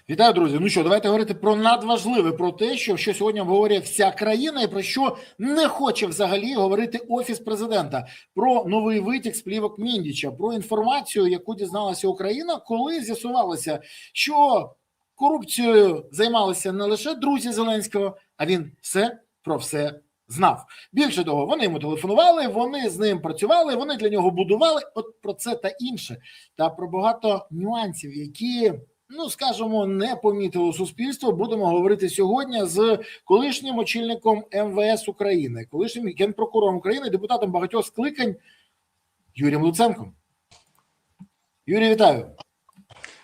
Вітаю, друзі. Ну що, давайте говорити про надважливе, про те, що сьогодні обговорює вся країна і про що не хоче взагалі говорити Офіс президента. Про новий витік з плівок Міндіча, про інформацію, яку дізналася Україна, коли з'ясувалося, що корупцією займалися не лише друзі Зеленського, а він про все знав. Більше того, вони йому телефонували, вони з ним працювали, вони для нього будували. От про це та інше. Та про багато нюансів, які... скажімо, не помітило суспільство. Будемо говорити сьогодні з колишнім очільником МВС України, колишнім генпрокурором України, депутатом багатьох скликань Юрієм Луценком. Юрій, вітаю.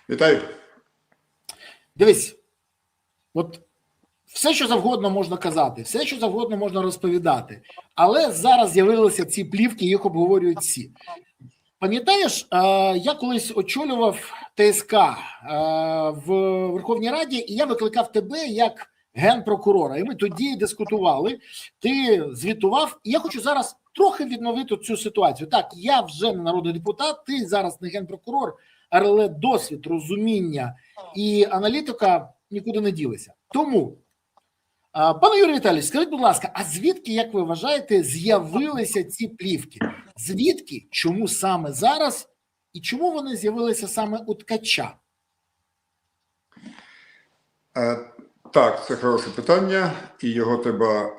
Вітаю. Дивись, от все, що завгодно можна казати, все, що завгодно можна розповідати, але зараз з'явилися ці плівки, їх обговорюють всі. Пам'ятаєш, я колись очолював ТСК в Верховній Раді, і я викликав тебе як генпрокурора. І ми тоді дискутували, ти звітував, і я хочу зараз трохи відновити цю ситуацію. Так, я вже не народний депутат, ти зараз не генпрокурор, але досвід, розуміння і аналітика нікуди не ділися. Тому, пане Юрій Віталійович, скажіть, будь ласка, а звідки, як ви вважаєте, з'явилися ці плівки? Звідки, чому саме зараз і чому вони з'явилися саме у Ткача? Так, це хороше питання, і його треба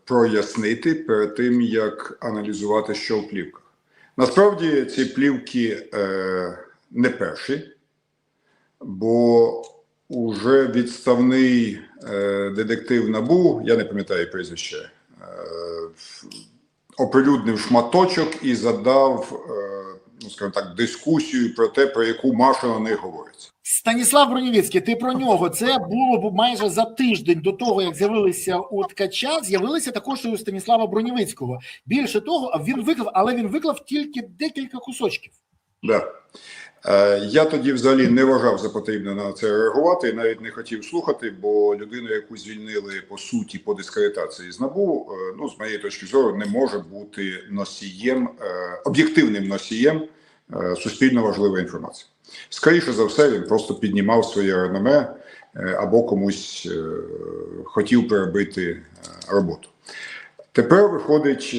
прояснити перед тим, як аналізувати, що в плівках. Насправді, ці плівки не перші, бо уже відставний детектив НАБУ, я не пам'ятаю прізвище, оприлюднив шматочок і задав, скажімо так, дискусію про те, про яку Маша на них говориться. Станіслав Бронєвіцький, ти про нього. Це було майже за тиждень до того, як з'явилися у Ткача, з'явилися також і у Станіслава Бронєвіцького. Більше того, він виклав тільки декілька кусочків. Да. Я тоді взагалі не вважав за потрібне на це реагувати і навіть не хотів слухати, бо людину, яку звільнили по суті по дискредитації з НАБУ, з моєї точки зору, не може бути носієм, об'єктивним носієм суспільно важливої інформації. Скоріше за все, він просто піднімав своє реноме або комусь хотів перебити роботу. Тепер виходить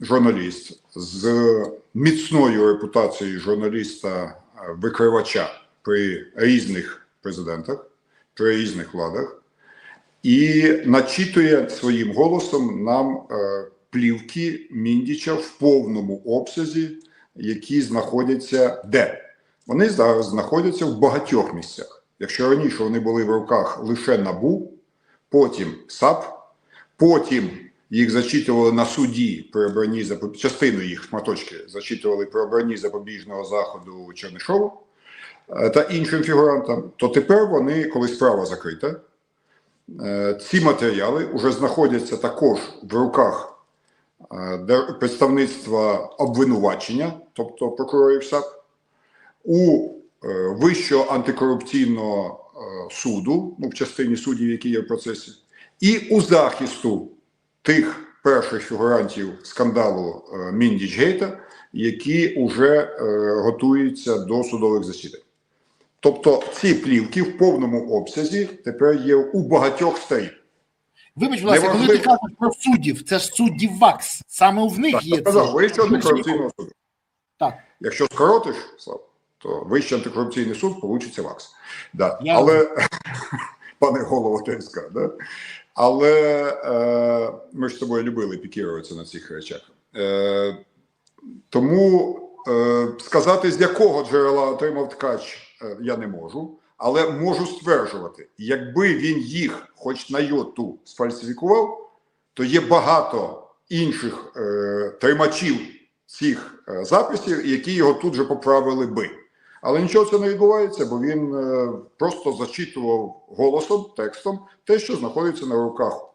журналіст з міцною репутацією журналіста-викривача при різних президентах, при різних владах, і начитує своїм голосом нам плівки Міндіча в повному обсязі, які знаходяться де? Вони зараз знаходяться в багатьох місцях. Якщо раніше вони були в руках лише НАБУ, потім САП, потім їх зачитували на суді при обранні, частину їх шматочки зачитували при обранні запобіжного заходу Чернишову та іншим фігурантам, то тепер вони, коли справа закрита, ці матеріали вже знаходяться також в руках представництва обвинувачення, тобто прокурорів САП, у Вищого антикорупційного суду, в частині суддів, які є в процесі, і у захисту тих перших фігурантів скандалу Міндічгейта, які вже готуються до судових засідань. Тобто ці плівки в повному обсязі тепер є у багатьох сторін. Вибач, будь ласка, коли ти кажеш про суддів, це ж судді ВАКС, саме в них є це. Так, Вищого антикорупційного суду. Так. Якщо скоротиш, Слав, то Вищий антикорупційний суд получиться ВАКС. Да. Але, пане голово ТСК, да? Але ми ж з тобою любили пікіруватися на цих речах. Тому сказати, з якого джерела отримав Ткач, я не можу. Але можу стверджувати, якби він їх хоч на йоту сфальсифікував, то є багато інших тримачів цих записів, які його тут же поправили би. Але нічого цього не відбувається, бо він просто зачитував голосом, текстом те, що знаходиться на руках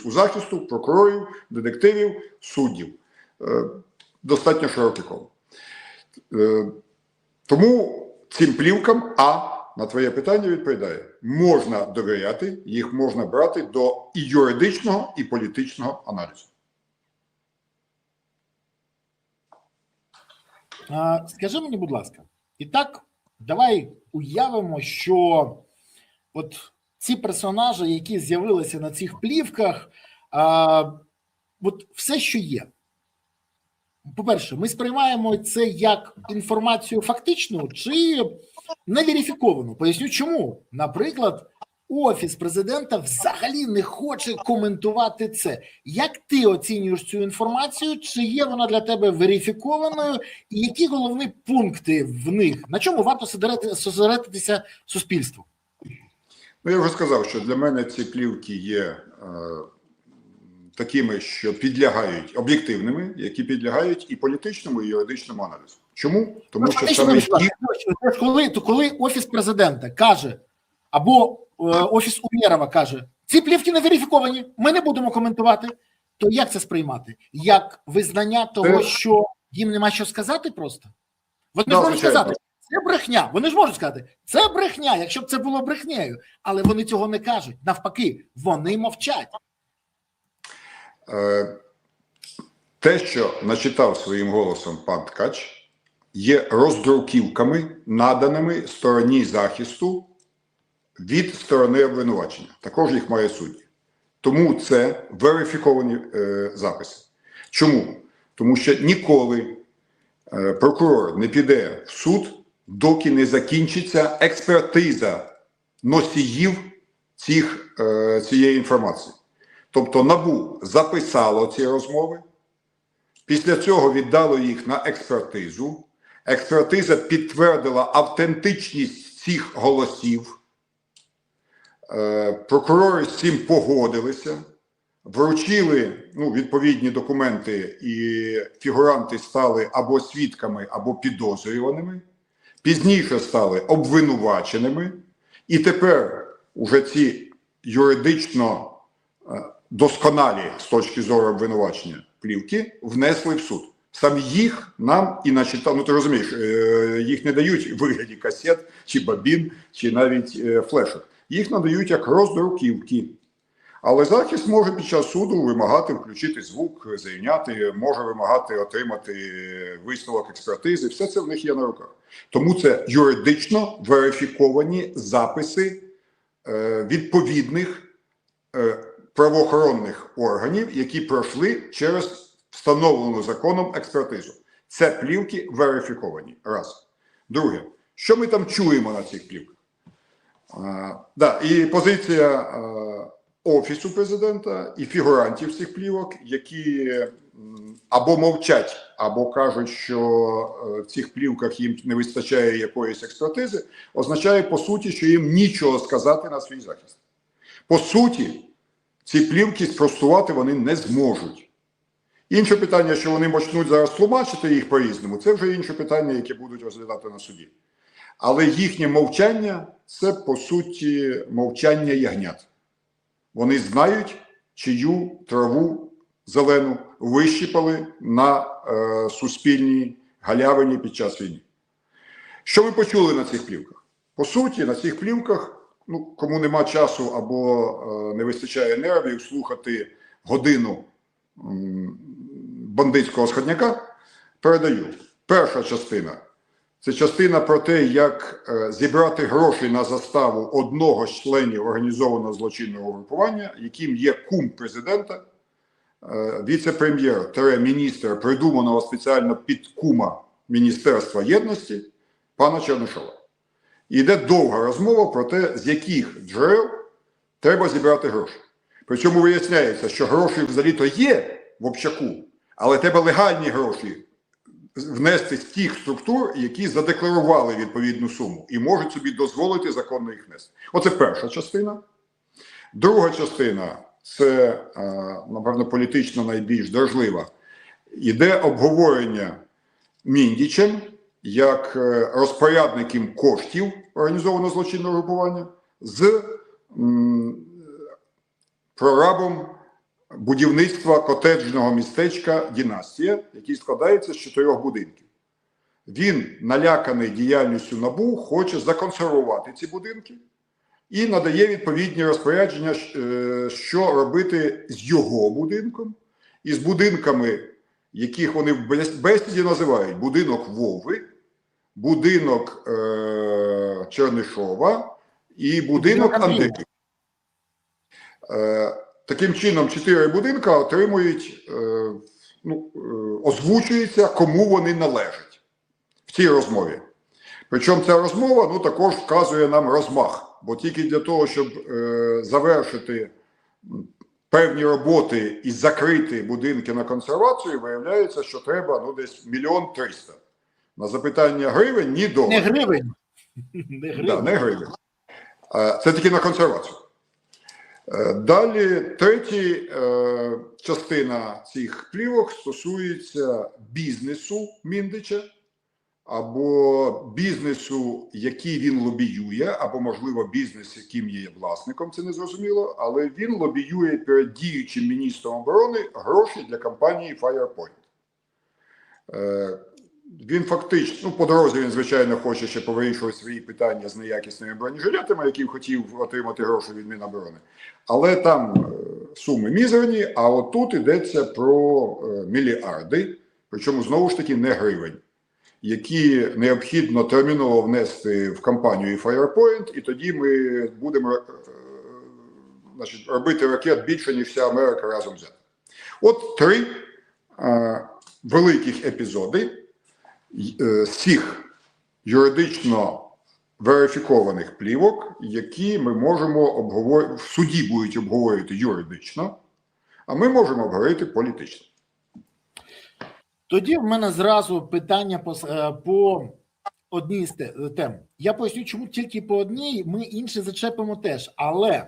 у захисту, прокурорів, детективів, суддів. Достатньо широке коло. Тому цим плівкам, на твоє питання відповідає, можна довіряти, їх можна брати до і юридичного, і політичного аналізу. Скажи мені, будь ласка, і так давай уявимо, що от ці персонажі, які з'явилися на цих плівках, от все, що є. По-перше, ми сприймаємо це як інформацію фактичну чи неверифіковану. Поясню чому. Наприклад, Офіс президента взагалі не хоче коментувати це. Як ти оцінюєш цю інформацію? Чи є вона для тебе верифікованою? І які головні пункти в них? На чому варто зосередитися суспільству? Ну, я вже сказав, що для мене ці плівки є такими, що підлягають об'єктивними, які підлягають і політичному, і юридичному аналізу. Чому? Тому що саме коли Офіс президента каже, або Офіс Умєрова каже, ці плівки не верифіковані, ми не будемо коментувати, то як це сприймати? Як визнання того, що їм нема що сказати просто? Вони ж можуть сказати, це брехня. Вони ж можуть сказати, це брехня, якщо б це було брехнею. Але вони цього не кажуть. Навпаки, вони мовчать. Те, що начитав своїм голосом пан Ткач, є роздруківками, наданими стороні захисту від сторони обвинувачення. Також їх має судді. Тому це верифіковані записи. Чому? Тому що ніколи прокурор не піде в суд, доки не закінчиться експертиза носіїв цієї інформації. Тобто НАБУ записало ці розмови, після цього віддало їх на експертизу. Експертиза підтвердила автентичність цих голосів. Прокурори з цим погодилися, вручили відповідні документи, і фігуранти стали або свідками, або підозрюваними. Пізніше стали обвинуваченими. І тепер уже ці юридично досконалі з точки зору обвинувачення плівки внесли в суд. Саме їх нам і начитали, ти розумієш, їх не дають в вигляді касет, чи бобін, чи навіть флешок. Їх надають як роздруківки. Але захист може під час суду вимагати включити звук, зайняти, може вимагати отримати висновок експертизи. Все це в них є на руках. Тому це юридично верифіковані записи відповідних правоохоронних органів, які пройшли через встановлену законом експертизу. Це плівки верифіковані. Раз. Друге. Що ми там чуємо на цих плівках? І позиція Офісу президента і фігурантів цих плівок, які або мовчать, або кажуть, що в цих плівках їм не вистачає якоїсь експертизи, означає по суті, що їм нічого сказати на свій захист. По суті, ці плівки спростувати вони не зможуть. Інше питання, що вони почнуть зараз тлумачити їх по-різному, це вже інше питання, яке будуть розглядати на суді. Але їхнє мовчання – це, по суті, мовчання ягнят. Вони знають, чию траву зелену вищипали на суспільній галявині під час війни. Що ми почули на цих плівках? По суті, на цих плівках, кому нема часу або не вистачає нервів слухати годину бандитського сходняка, передаю. Перша частина – це частина про те, як зібрати гроші на заставу одного з членів організованого злочинного групування, яким є кум президента, віце-прем'єр-міністр, придуманого спеціально під кума Міністерства єдності, пана Чернишова. І йде довга розмова про те, з яких джерел треба зібрати гроші. Причому виясняється, що гроші взагалі-то є в общаку, але треба легальні гроші внести з тих структур, які задекларували відповідну суму і можуть собі дозволити законно їх внести. Оце перша частина. Друга частина – це, напевно, політично найбільш дражлива. Іде обговорення Міндічем як розпорядником коштів організованого злочинного групування з прорабом будівництва котеджного містечка «Династія», який складається з 4 будинків. Він, наляканий діяльністю НАБУ, хоче законсервувати ці будинки і надає відповідні розпорядження, що робити з його будинком і з будинками, яких вони в бесіді називають будинок Вови, будинок Чернишова і будинок Андрія. Таким чином, 4 будинка отримують, озвучується, кому вони належать в цій розмові. Причому ця розмова також вказує нам розмах, бо тільки для того, щоб завершити певні роботи і закрити будинки на консервацію, виявляється, що треба десь 1 300 000. На запитання гривень – ні доларів. Не гривень. Не гривень. Да, не гривень. Це тільки на консервацію. Далі, третя частина цих плівок стосується бізнесу Міндича, або бізнесу, який він лобіює, або, можливо, бізнес, яким є власником, це не зрозуміло, але він лобіює перед діючим міністром оборони гроші для компанії Firepoint. Він фактично, по дорозі він, звичайно, хоче ще повирішувати свої питання з неякісними бронежилетами, яким хотів отримати гроші від Міноборони. Але там суми мізерні, а отут йдеться про мільярди, причому, знову ж таки, не гривень, які необхідно терміново внести в компанію Firepoint, і тоді ми будемо робити ракет більше, ніж вся Америка разом взята. От 3 великих епізоди з цих юридично верифікованих плівок, які ми можемо обговорити, в суді будуть обговорити юридично, а ми можемо обговорити політично. Тоді в мене зразу питання по одній з тем. Я поясню, чому тільки по одній, ми інші зачепимо теж. Але,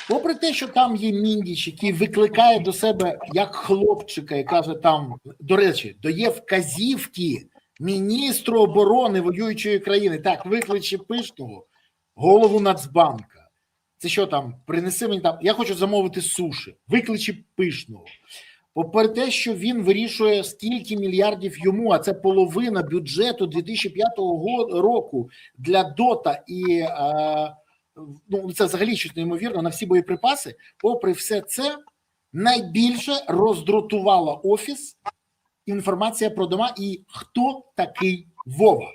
попри те, що там є Міндіч, який викликає до себе як хлопчика і каже там, до речі, дає вказівки міністру оборони воюючої країни, так, викличе Пишного, голову Нацбанка. Це що там, принеси мені там, я хочу замовити суші, викличе Пишного. Попри те, що він вирішує, скільки мільярдів йому, а це половина бюджету 2005 року для ДОТа і це взагалі щось неймовірно, на всі боєприпаси, попри все це, найбільше роздратувала Офіс інформація про дома і хто такий Вова.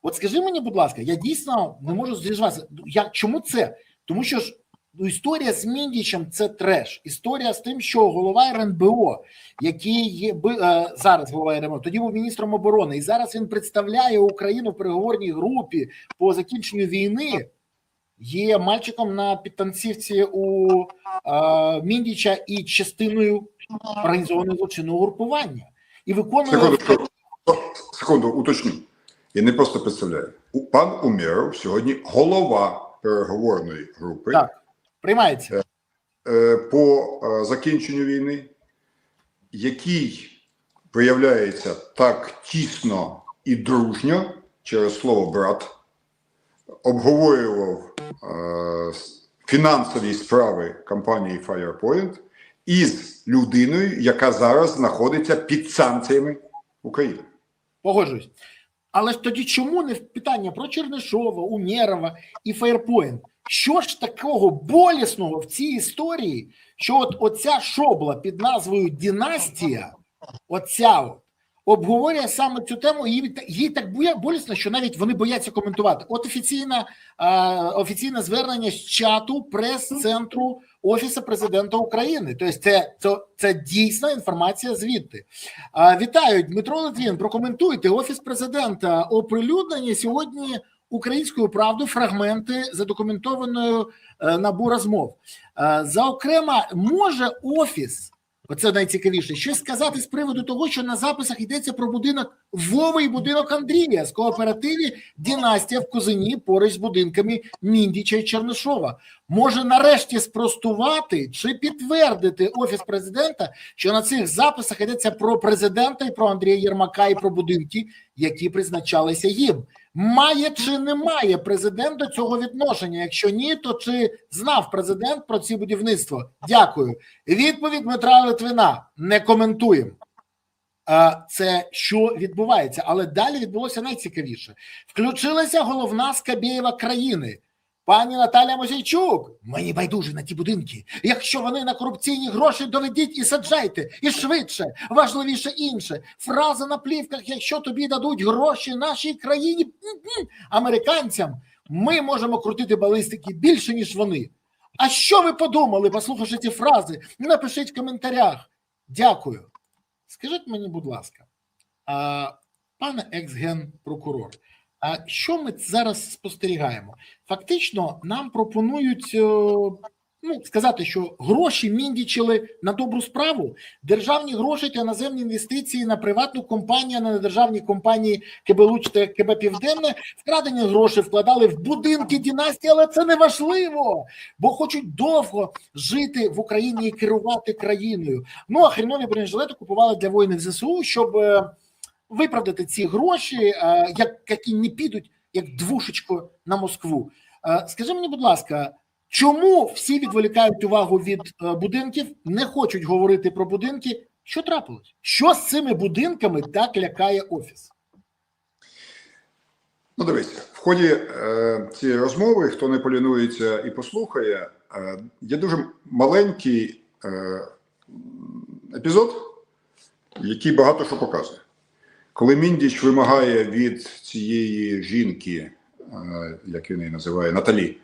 От скажи мені, будь ласка, я дійсно не можу зріжуватися. Чому це? Тому що ж історія з Міндічем – це треш. Історія з тим, що голова РНБО, який є зараз голова РНБО, тоді був міністром оборони, і зараз він представляє Україну в переговорній групі по закінченню війни, є мальчиком на підтанцівці у Міндіча і частиною організованого злочинного групування. І виконує... Секунду, уточню. Я не просто представляю. Пан Умєров сьогодні голова переговорної групи. Так, приймається. По закінченню війни, який виявляється так тісно і дружньо, через слово «брат», обговорював фінансові справи компанії Firepoint із людиною, яка зараз знаходиться під санкціями України. Погоджуюсь. Але ж тоді чому не питання про Чернишова, Умєрова і Firepoint? Що ж такого болісного в цій історії, що оця шобла під назвою «Династія», обговорює саме цю тему, і їй так болісно, що навіть вони бояться коментувати. От офіційне звернення з чату прес-центру Офісу Президента України. Тобто це дійсна інформація звідти. Вітаю, Дмитро Литвин, прокоментуйте. Офіс Президента оприлюднені сьогодні Українською правдою фрагменти задокументованою НАБУ розмов. Зокрема, може Офіс, оце найцікавіше, щось сказати з приводу того, що на записах йдеться про будинок Вови і будинок Андрія з кооперативі «Династія» в Козині поруч з будинками Міндіча і Чернишова. Може нарешті спростувати чи підтвердити Офіс Президента, що на цих записах йдеться про президента і про Андрія Єрмака і про будинки, які призначалися їм. Має чи не має президент до цього відношення? Якщо ні, то чи знав президент про ці будівництва? Дякую. Відповідь Дмитра Литвина. Не коментуємо. Це що відбувається. Але далі відбулося найцікавіше. Включилася головна Скабєєва країни. Пані Наталя Мосійчук, мені байдуже на ті будинки. Якщо вони на корупційні гроші, доведіть і саджайте, і швидше, важливіше інше. Фраза на плівках, якщо тобі дадуть гроші нашій країні, американцям, ми можемо крутити балістики більше, ніж вони. А що ви подумали, послухавши ці фрази? Напишіть в коментарях. Дякую. Скажіть мені, будь ласка, пане екс-генпрокурор, а що ми зараз спостерігаємо? Фактично, нам пропонують сказати, що гроші міндічили на добру справу, державні гроші та іноземні інвестиції на приватну компанію, на недержавні компанії КБ Луч та КБ Південне, вкрадені гроші вкладали в будинки династії, але це не важливо, бо хочуть довго жити в Україні і керувати країною. Ну, а хренові бронежилети купували для воїнів ЗСУ, щоб виправдати ці гроші, які не підуть як двушечко на Москву. Скажи мені, будь ласка, чому всі відволікають увагу від будинків, не хочуть говорити про будинки? Що трапилось? Що з цими будинками так лякає Офіс? Ну, дивіться, в ході цієї розмови, хто не полінується і послухає, є дуже маленький епізод, який багато що показує. Коли Міндіч вимагає від цієї жінки, як він її називає, Наталі,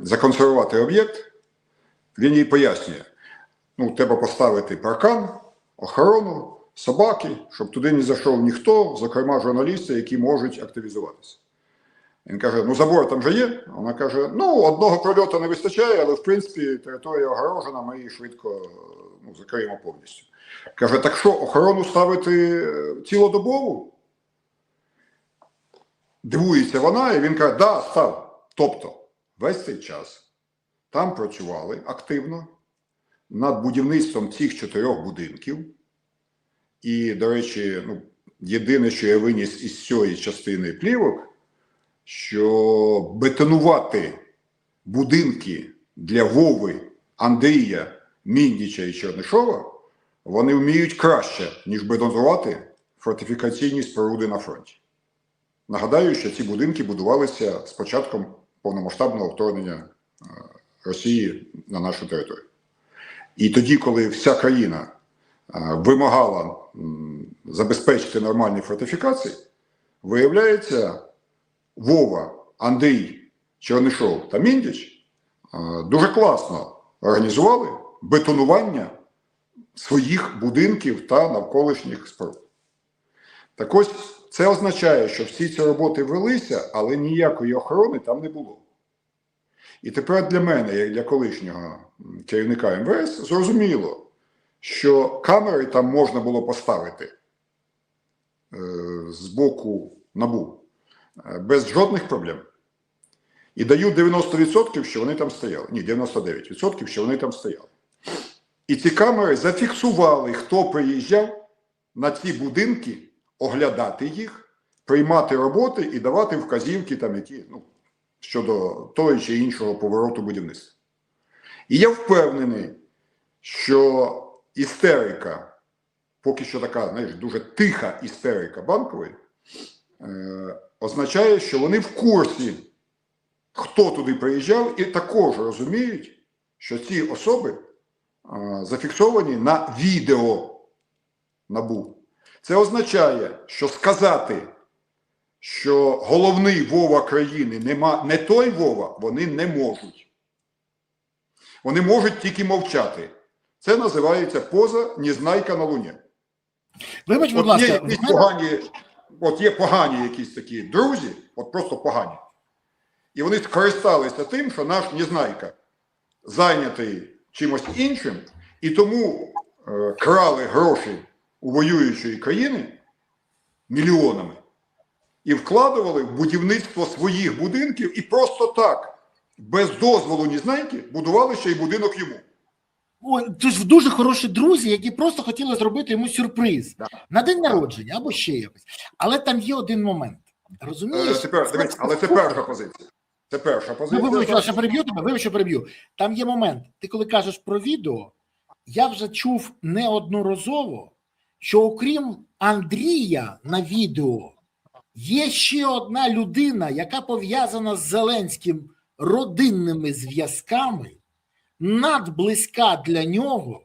законсервувати об'єкт, він їй пояснює, ну, треба поставити паркан, охорону, собаки, щоб туди не зайшов ніхто, зокрема журналісти, які можуть активізуватися. Він каже, ну забор там же є? Вона каже, ну одного прольоту не вистачає, але в принципі територія огорожена, ми її швидко закриємо повністю. Каже, так що, охорону ставити цілодобову? Дивується вона, і він каже, да, став. Тобто, весь цей час там працювали активно над будівництвом цих 4 будинків. І, до речі, єдине, що я виніс із цієї частини плівок, що бетонувати будинки для Вови, Андрія, Міндіча і Чернишова вони вміють краще, ніж бетонувати фортифікаційні споруди на фронті. Нагадаю, що ці будинки будувалися з початком повномасштабного вторгнення Росії на нашу територію. І тоді, коли вся країна вимагала забезпечити нормальні фортифікації, виявляється, Вова, Андрій, Чернишов та Міндіч дуже класно організували бетонування своїх будинків та навколишніх споруд. Так ось, це означає, що всі ці роботи велися, але ніякої охорони там не було. І тепер для мене, як для колишнього керівника МВС, зрозуміло, що камери там можна було поставити з боку НАБУ без жодних проблем. І даю 90%, що вони там стояли. Ні, 99%, що вони там стояли. І ці камери зафіксували, хто приїжджав на ці будинки, оглядати їх, приймати роботи і давати вказівки, там, які, щодо того чи іншого повороту будівництва. І я впевнений, що істерика, поки що така, знаєш, дуже тиха істерика Банкової, означає, що вони в курсі, хто туди приїжджав, і також розуміють, що ці особи зафіксовані на відео НАБУ. Це означає, що сказати, що головний Вова країни не той Вова, вони не можуть. Вони можуть тільки мовчати. Це називається поза «Незнайка на луні». Вибач, будь ласка. Є погані якісь такі друзі, от просто погані. І вони скористалися тим, що наш Незнайка зайнятий чимось іншим, і тому крали гроші у воюючої країни мільйонами і вкладували в будівництво своїх будинків і просто так, без дозволу Незнайки, будували ще й будинок йому. Ой, тож дуже хороші друзі, які просто хотіли зробити йому сюрприз. Да. На день народження або ще якось. Але там є один момент. Розумієш? Але це перша позиція. Це перша позиція. Вибач, що переб'ю. Там є момент. Ти коли кажеш про відео, я вже чув неодноразово, що окрім Андрія на відео Є ще одна людина, яка пов'язана з Зеленським родинними зв'язками, надблизька для нього,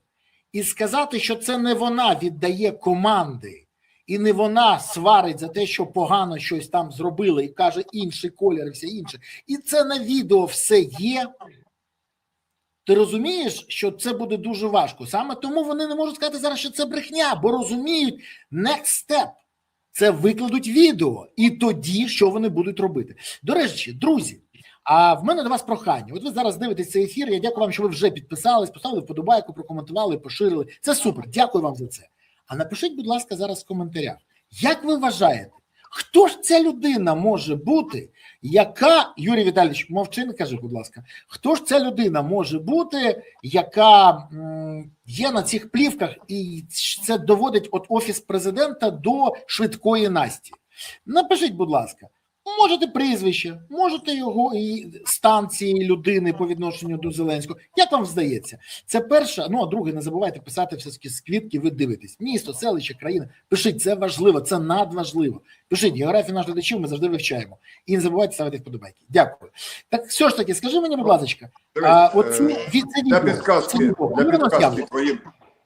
і сказати, що це не вона віддає команди, і не вона сварить за те, що погано щось там зробили, і каже інший колір і все інше. І це на відео все є. Ти розумієш, що це буде дуже важко. Саме тому вони не можуть сказати зараз, що це брехня, бо розуміють next step. Це викладуть відео. І тоді, що вони будуть робити. До речі, друзі, а в мене до вас прохання. От ви зараз дивитесь цей ефір, я дякую вам, що ви вже підписались, поставили вподобайку, прокоментували, поширили. Це супер, дякую вам за це. А напишіть, будь ласка, зараз в коментарях. Як ви вважаєте, хто ж ця людина може бути, яка, Юрій Віталійович, мовчи, не кажи, будь ласка, хто ж ця людина може бути, яка є на цих плівках, і це доводить от Офіс Президента до швидкої Насті? Напишіть, будь ласка. Можете прізвище, можете його і стан цієї людини по відношенню до Зеленського. Як вам здається? Це перше, ну а друге, не забувайте писати все-таки з квітки, ви дивитесь. Місто, селище, країна. Пишіть, це важливо, це надважливо. Пишіть, географію наших глядачів ми завжди вивчаємо. І не забувайте ставити вподобайки. Дякую. Так все ж таки, скажи мені, будь ласка,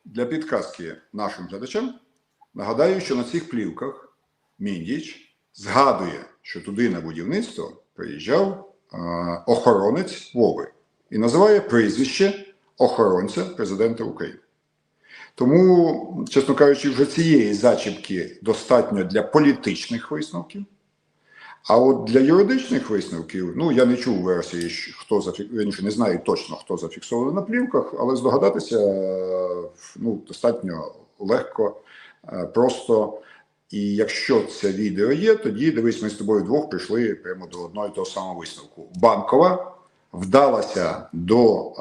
для підказки нашим глядачам нагадаю, що на цих плівках Міндіч згадує, що туди на будівництво приїжджав охоронець Вови і називає прізвище охоронця президента України. Тому, чесно кажучи, вже цієї зачіпки достатньо для політичних висновків. А от для юридичних висновків, ну, я не чув версії, я не знаю точно, хто зафіксований на плівках, але здогадатися ну, достатньо легко, просто. І якщо це відео є, тоді, дивись, ми з тобою двох прийшли прямо до одного і того самого висновку. Банкова вдалася до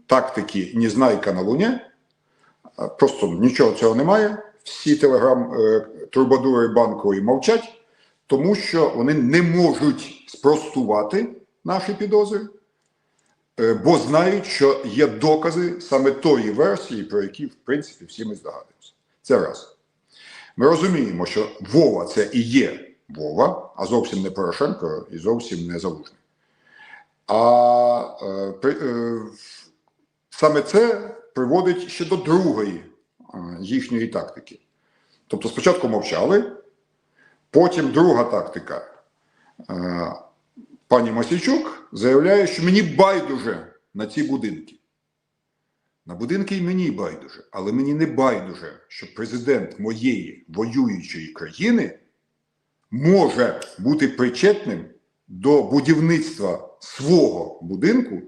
тактики «Незнайка на Луні». Просто нічого цього немає. Всі телеграм-трубадури Банкової мовчать, тому що вони не можуть спростувати наші підозри, бо знають, що є докази саме тої версії, про які, в принципі, всі ми здогадуємося. Це раз. Ми розуміємо, що Вова – це і є Вова, а зовсім не Порошенко і зовсім не Залужний. Саме це приводить ще до другої їхньої тактики. Тобто спочатку мовчали, потім друга тактика. Пані Мосійчук заявляє, що мені байдуже на ці будинки. На будинки і мені байдуже, але мені не байдуже, що президент моєї воюючої країни може бути причетним до будівництва свого будинку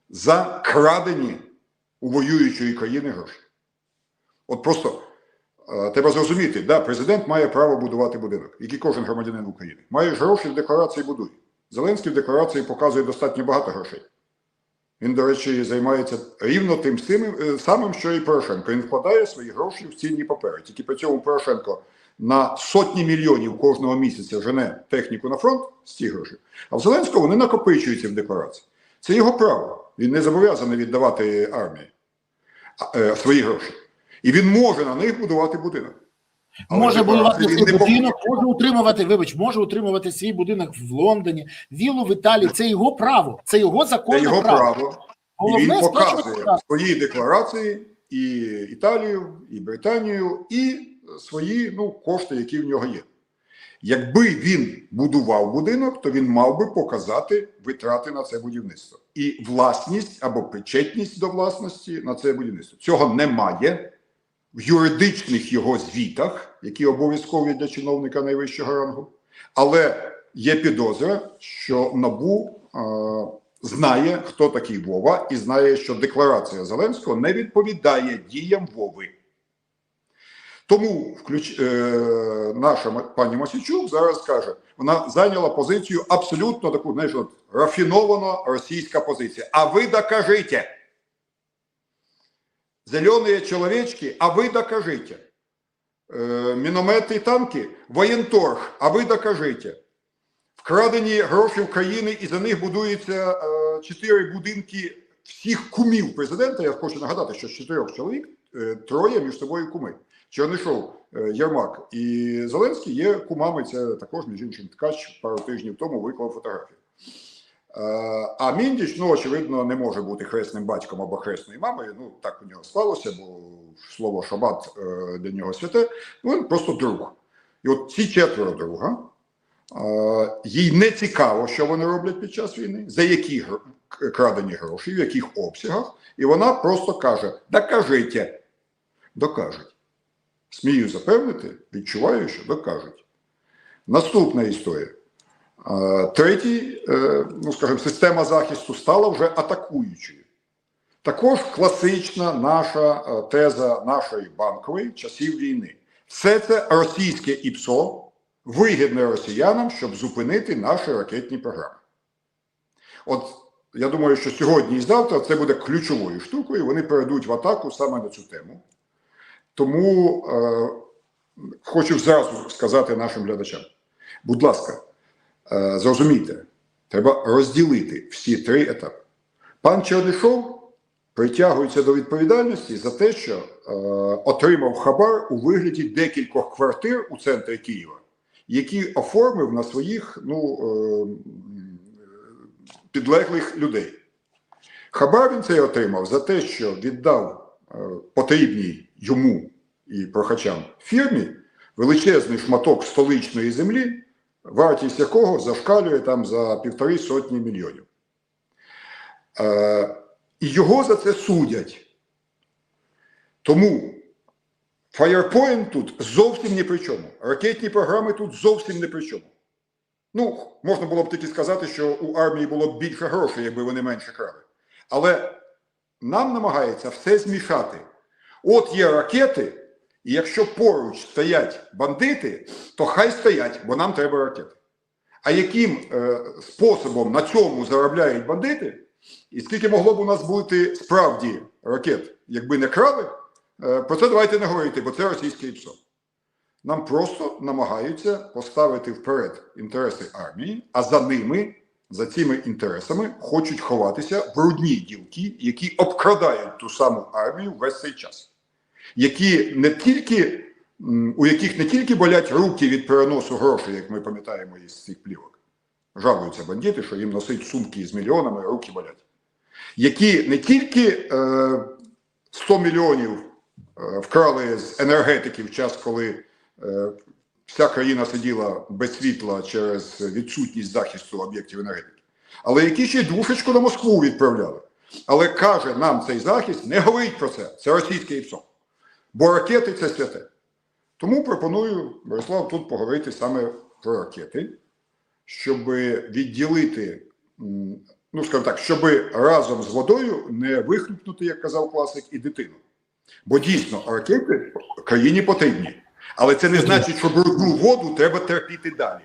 за крадені у воюючої країни гроші. От просто треба зрозуміти, да, президент має право будувати будинок, як і кожен громадянин України. Маєш гроші, в декларації будуй. Зеленський в декларації показує достатньо багато грошей. Він, до речі, займається рівно тим самим, що і Порошенко. Він вкладає свої гроші в цінні папери. Тільки при цьому Порошенко на сотні мільйонів кожного місяця жене техніку на фронт з ці гроші. А в Зеленського вони накопичуються в декларації. Це його право. Він не зобов'язаний віддавати армії свої гроші. І він може на них будувати будинок. Може будувати свій будинок, може утримувати свій будинок в Лондоні, віллу в Італії. Це його право, це його законне право. Це його право. І він показує в своїй декларації і Італію, і Британію, і свої кошти, які в нього є. Якби він будував будинок, то він мав би показати витрати на це будівництво. І власність або причетність до власності на це будівництво. Цього немає в юридичних його звітах, які обов'язкові для чиновника найвищого рангу. Але є підозра, що НАБУ знає, хто такий Вова, і знає, що декларація Зеленського не відповідає діям Вови. Тому наша пані Мосійчук зараз каже, вона зайняла позицію абсолютно таку, знаєш, рафіновано російська позиція. А ви докажите. Зеленые человечки, а вы докажите. Міномети і танки, воєнторг, а ви докажите. Вкрадені гроші в країни і за них будуються 4 будинки всіх кумів президента. Я хочу нагадати, що з 4 чоловік 3 між собою куми. Чернишов, Єрмак і Зеленський є кумами, це також, між іншим, Ткач пару тижнів тому виклав фотографію. А Міндіч, ну, очевидно, не може бути хресним батьком або хресною мамою, ну, так у нього склалося, бо слово шабат для нього святе, ну, він просто друг. І от ці четверо друга, їй не цікаво, що вони роблять під час війни, за які крадені гроші, в яких обсягах, і вона просто каже: докажіть, докажуть. Смію запевнити, відчуваю, що докажуть. Наступна історія. Третій, ну, скажімо, система захисту стала вже атакуючою. Також класична наша теза нашої Банкової часів війни. Все це російське ІПСО, вигідне росіянам, щоб зупинити наші ракетні програми. От я думаю, що сьогодні і завтра це буде ключовою штукою, вони перейдуть в атаку саме на цю тему. Тому хочу зразу сказати нашим глядачам, будь ласка, зрозумійте, треба розділити всі три етапи. Пан Чернишов притягується до відповідальності за те, що отримав хабар у вигляді декількох квартир у центрі Києва, які оформив на своїх підлеглих людей. Хабар він цей отримав за те, що віддав потрібній йому і прохачам фірмі величезний шматок столичної землі, вартість якого зашкалює там за 150 мільйонів. І його за це судять. Тому Firepoint тут зовсім ні при чому. Ракетні програми тут зовсім не при чому. Ну, можна було б тільки сказати, що у армії було б більше грошей, якби вони менше крали. Але нам намагається все змішати. От є ракети, і якщо поруч стоять бандити, то хай стоять, бо нам треба ракети. А яким способом на цьому заробляють бандити, і скільки могло б у нас бути справді ракет, якби не крали, про це давайте не говорити, бо це російське ІПСО. Нам просто намагаються поставити вперед інтереси армії, а за ними, за цими інтересами, хочуть ховатися брудні ділки, які обкрадають ту саму армію весь цей час. Які не тільки, у яких не тільки болять руки від переносу грошей, як ми пам'ятаємо із цих плівок. Жалуються бандити, що їм носить сумки з мільйонами, руки болять. Які не тільки 100 мільйонів вкрали з енергетики в час, коли вся країна сиділа без світла через відсутність захисту об'єктів енергетики, але які ще й двушечку на Москву відправляли. Але каже нам цей захист: не говоріть про це, це російське ІПСО. Бо ракети – це святе. Тому пропоную, Борислав, тут поговорити саме про ракети, щоб відділити, ну, скажімо так, щоб разом з водою не вихлюпнути, як казав класик, і дитину. Бо дійсно ракети країні потрібні. Але це не значить, що брудну воду треба терпіти далі.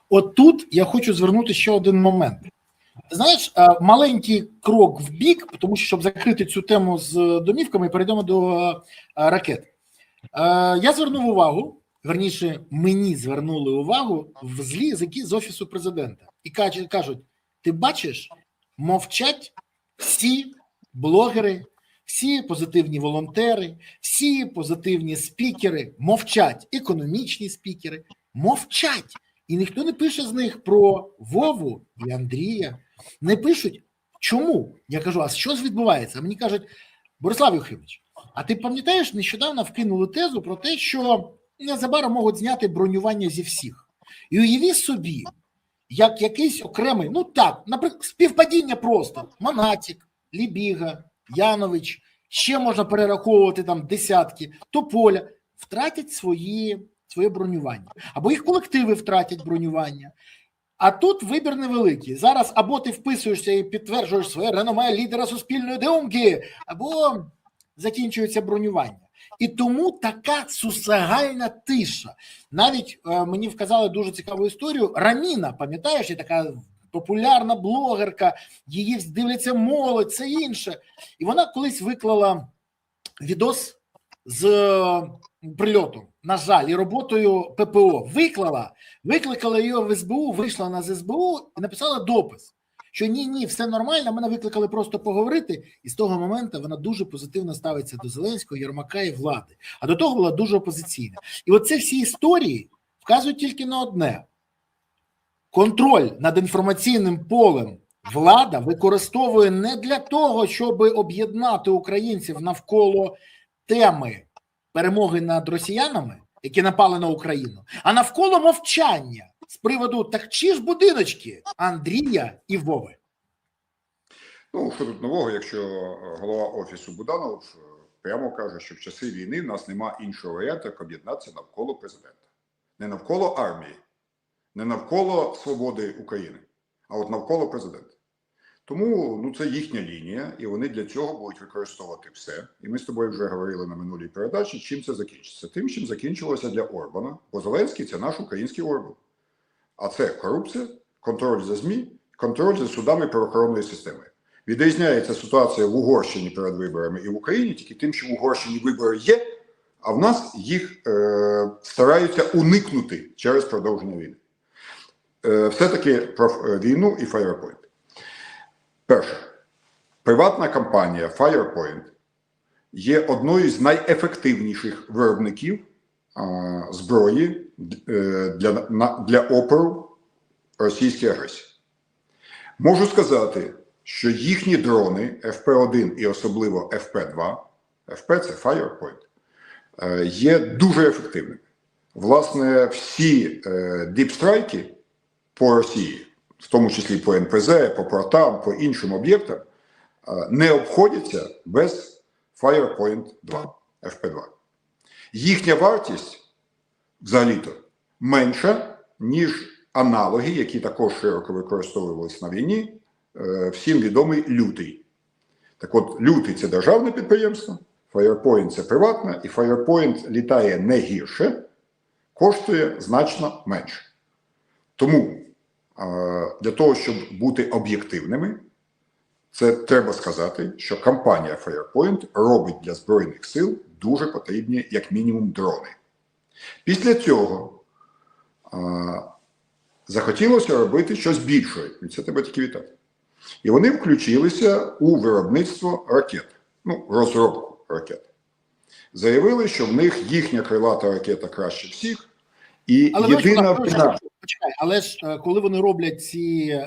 От тут я хочу звернути ще один момент. Знаєш, маленький крок в бік, тому що, щоб закрити цю тему з домівками, перейдемо до ракет. Я звернув увагу, верніше, мені звернули увагу в злі язики з Офісу Президента. І кажуть: ти бачиш, мовчать всі блогери, всі позитивні волонтери, всі позитивні спікери, мовчать, економічні спікери, мовчать. І ніхто не пише з них про Вову і Андрія. Не пишуть. Чому? Я кажу: а що відбувається? А мені кажуть: Борислав Юхимович, а ти пам'ятаєш, нещодавно вкинули тезу про те, що незабаром можуть зняти бронювання зі всіх. І уявіть собі, як якийсь окремий, ну так, наприклад, співпадіння просто. Монатік, Лібіга, Янович, ще можна перераховувати там десятки, Тополя, втратять своє бронювання. Або їх колективи втратять бронювання. А тут вибір невеликий. Зараз або ти вписуєшся і підтверджуєш своє реноме лідера суспільної думки, або закінчується бронювання. І тому така сусагальна тиша. Навіть мені вказали дуже цікаву історію. Раміна, пам'ятаєш, є така популярна блогерка, її дивляться молодь, це інше. І вона колись виклала відос з прильотом, на жаль, і роботою ППО. Викликала її в СБУ, вийшла на СБУ і написала допис, що ні, все нормально, мене викликали просто поговорити, і з того моменту вона дуже позитивно ставиться до Зеленського, Єрмака і влади. А до того була дуже опозиційна. І оце всі історії вказують тільки на одне. Контроль над інформаційним полем влада використовує не для того, щоб об'єднати українців навколо теми перемоги над росіянами, які напали на Україну, а навколо мовчання з приводу «так чи ж будиночки Андрія і Вови». Ну, що тут нового, якщо голова Офісу Буданов прямо каже, що в часи війни в нас нема іншого варіанту, як об'єднатися навколо президента. Не навколо армії, не навколо свободи України, а от навколо президента. Тому це їхня лінія, і вони для цього будуть використовувати все. І ми з тобою вже говорили на минулій передачі, чим це закінчиться. Тим, чим закінчилося для Орбана, бо Зеленський – це наш український Орбан. А це корупція, контроль за ЗМІ, контроль за судами правоохоронної системи. Відрізняється ситуація в Угорщині перед виборами і в Україні тільки тим, що в Угорщині вибори є, а в нас їх стараються уникнути через продовження війни. Все-таки про війну і Firepoint. Перше, приватна компанія Firepoint є одною з найефективніших виробників зброї для опору російській агресії. Можу сказати, що їхні дрони FP-1 і особливо FP-2, FP – це Firepoint, є дуже ефективними. Власне, всі діпстрайки по Росії, в тому числі по НПЗ, по портам, по іншим об'єктам, не обходяться без Firepoint 2, FP2. Їхня вартість, взагалі-то, менша, ніж аналоги, які також широко використовувалися на війні, всім відомий Лютий. Так от, Лютий – це державне підприємство, Firepoint – це приватне, і Firepoint літає не гірше, коштує значно менше. Тому для того, щоб бути об'єктивними, це треба сказати, що компанія Firepoint робить для Збройних сил дуже потрібні, як мінімум, дрони. Після цього захотілося робити щось більше, і це тебе тільки вітати. І вони включилися у виробництво ракет, розробку ракет. Заявили, що в них їхня крилата ракета краще всіх, і єдина... Почекай, але ж коли вони роблять ці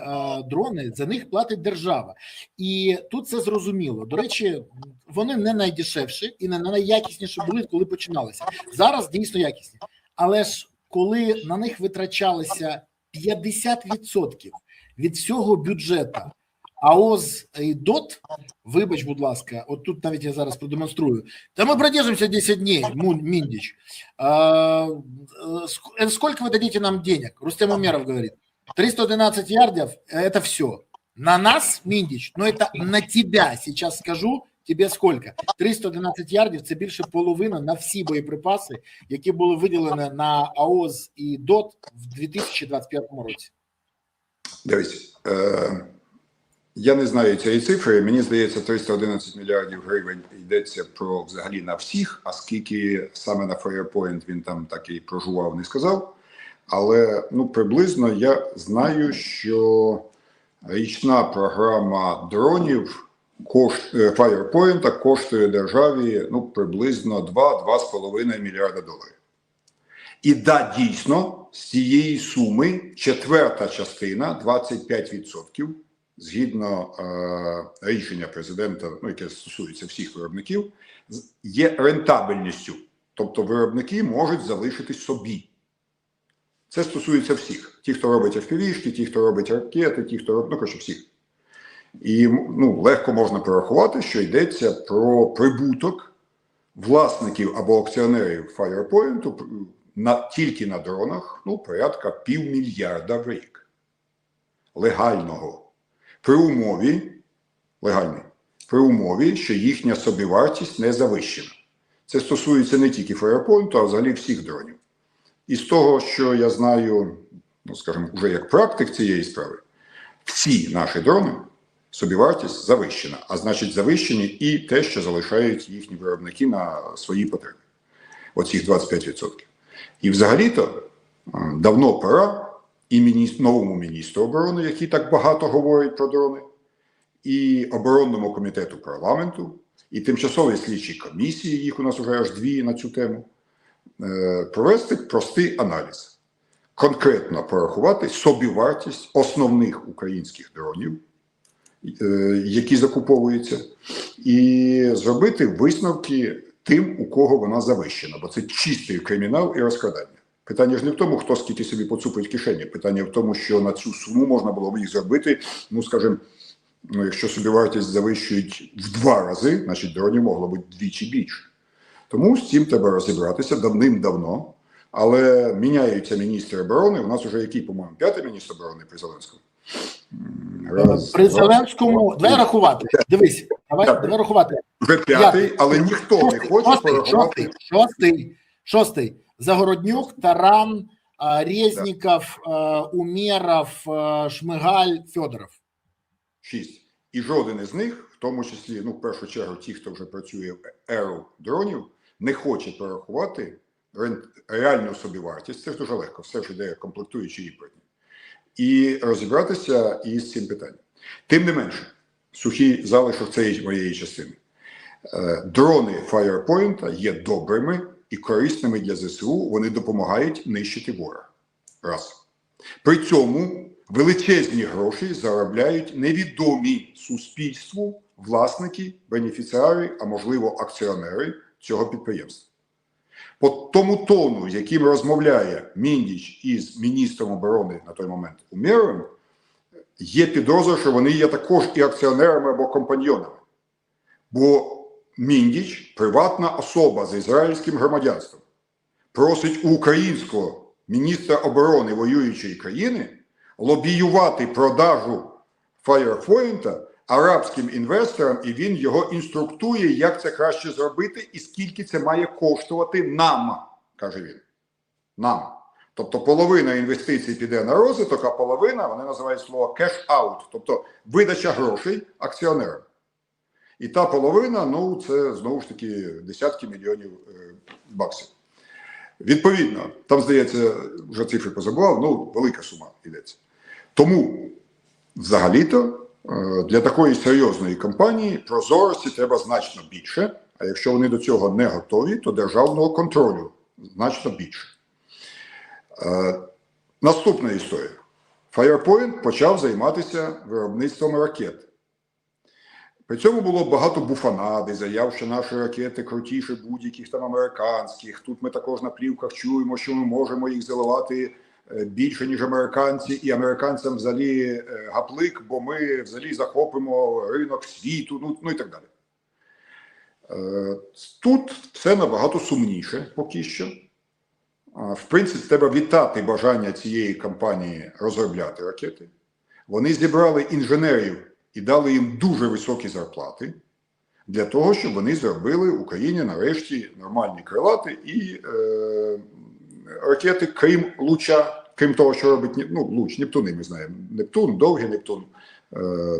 дрони, за них платить держава. І тут це зрозуміло. До речі, вони не найдешевші і не найякісніші були, коли починалися. Зараз дійсно якісні. Але ж коли на них витрачалися 50% від всього бюджету АОЗ і ДОТ, вибач, будь ласка, от тут навіть я зараз продемонструю. Та ми продержимося 10 дней, Миндич. Сколько вы дадите нам денег? Рустем Умеров говорит. 311 ярдов – это все. На нас, Миндич, но это на тебя сейчас скажу, тебе сколько? 311 ярдів – це більше половини на всі боєприпаси, які були виділені на АОЗ і ДОТ в 2025 році. Дивись, я не знаю цієї цифри, мені здається, 311 мільярдів гривень йдеться про взагалі на всіх, а скільки саме на Firepoint він там так і прожував, не сказав. Але приблизно я знаю, що річна програма дронів Firepoint коштує державі приблизно 2-2,5 мільярда доларів. І дійсно, з цієї суми четверта частина, 25%, згідно рішення президента, яке стосується всіх виробників, є рентабельністю. Тобто виробники можуть залишити собі. Це стосується всіх. Ті, хто робить FPV-шки, ті, хто робить ракети, ті, хто робить, всіх. І легко можна порахувати, що йдеться про прибуток власників або акціонерів Firepoint тільки на дронах, порядка $500 мільярда в рік. Легального. При умові, що їхня собівартість не завищена. Це стосується не тільки Firepoint, а взагалі всіх дронів. І з того, що я знаю, скажімо, вже як практик цієї справи, всі наші дрони, собівартість завищена. А значить, завищені і те, що залишають їхні виробники на свої потреби. Оцих 25%. І взагалі-то давно пора і новому міністру оборони, який так багато говорить про дрони, і оборонному комітету парламенту, і тимчасовій слідчій комісії, їх у нас вже аж 2 на цю тему, провести простий аналіз. Конкретно порахувати собівартість основних українських дронів, які закуповуються, і зробити висновки тим, у кого вона завищена, бо це чистий кримінал і розкрадання. Питання ж не в тому, хто скільки собі поцупить в кишені. Питання в тому, що на цю суму можна було б їх зробити, ну, скажімо, якщо собівартість завищують в 2 рази, значить дронів могло бути вдвічі більше. Тому з цим треба розібратися давним-давно. Але міняються міністри оборони. У нас вже який, по-моєму, 5-й міністр оборони при Зеленському? При Зеленському, давай рахувати. Дивись, давай рахувати. Вже 5-й, але ніхто не хоче порахувати. Шостий. Загороднюк, Таран, Резніков, Умєров, Шмигаль, Федоров. 6. І жоден із них, в тому числі, ну, в першу чергу, ті, хто вже працює в еру дронів, не хоче порахувати реальну собівартість. Це ж дуже легко, все ж іде комплектуючі і придні. І розібратися із цим питанням. Тим не менше, сухий залишок цієї моєї частини. Дрони Firepoint є добрими і корисними для ЗСУ, вони допомагають нищити ворога. Раз. При цьому величезні гроші заробляють невідомі суспільству власники, бенефіціари, а можливо акціонери цього підприємства. По тому тону, яким розмовляє Міндіч із міністром оборони на той момент Умєровим, є підозра, що вони є також і акціонерами або компаньйонами. Бо Міндіч, приватна особа з ізраїльським громадянством, просить у українського міністра оборони воюючої країни лобіювати продажу Firepoint арабським інвесторам, і він його інструктує, як це краще зробити і скільки це має коштувати нам, каже він. Нам. Тобто половина інвестицій піде на розвиток, а половина, вони називають слово cash-out, тобто видача грошей акціонерам. І та половина, ну, це, знову ж таки, десятки мільйонів баксів. Відповідно, там, здається, вже цифри позабував, ну, велика сума йдеться. Тому, взагалі-то, для такої серйозної компанії прозорості треба значно більше, а якщо вони до цього не готові, то державного контролю значно більше. Наступна історія. Firepoint почав займатися виробництвом ракет. При цьому було багато буфанади, заяв, що наші ракети крутіші будь-яких там американських. Тут ми також на плівках чуємо, що ми можемо їх заливати більше, ніж американці, і американцям взагалі гаплик, бо ми взагалі захопимо ринок світу, ну і так далі. Тут все набагато сумніше поки що. В принципі, треба вітати бажання цієї компанії розробляти ракети. Вони зібрали інженерів і дали їм дуже високі зарплати для того, щоб вони зробили в Україні нарешті нормальні крилати і ракети, крім луча, крім того, що робить, ну, луч, Нептуни, ми знаємо. Нептун, довгий Нептун,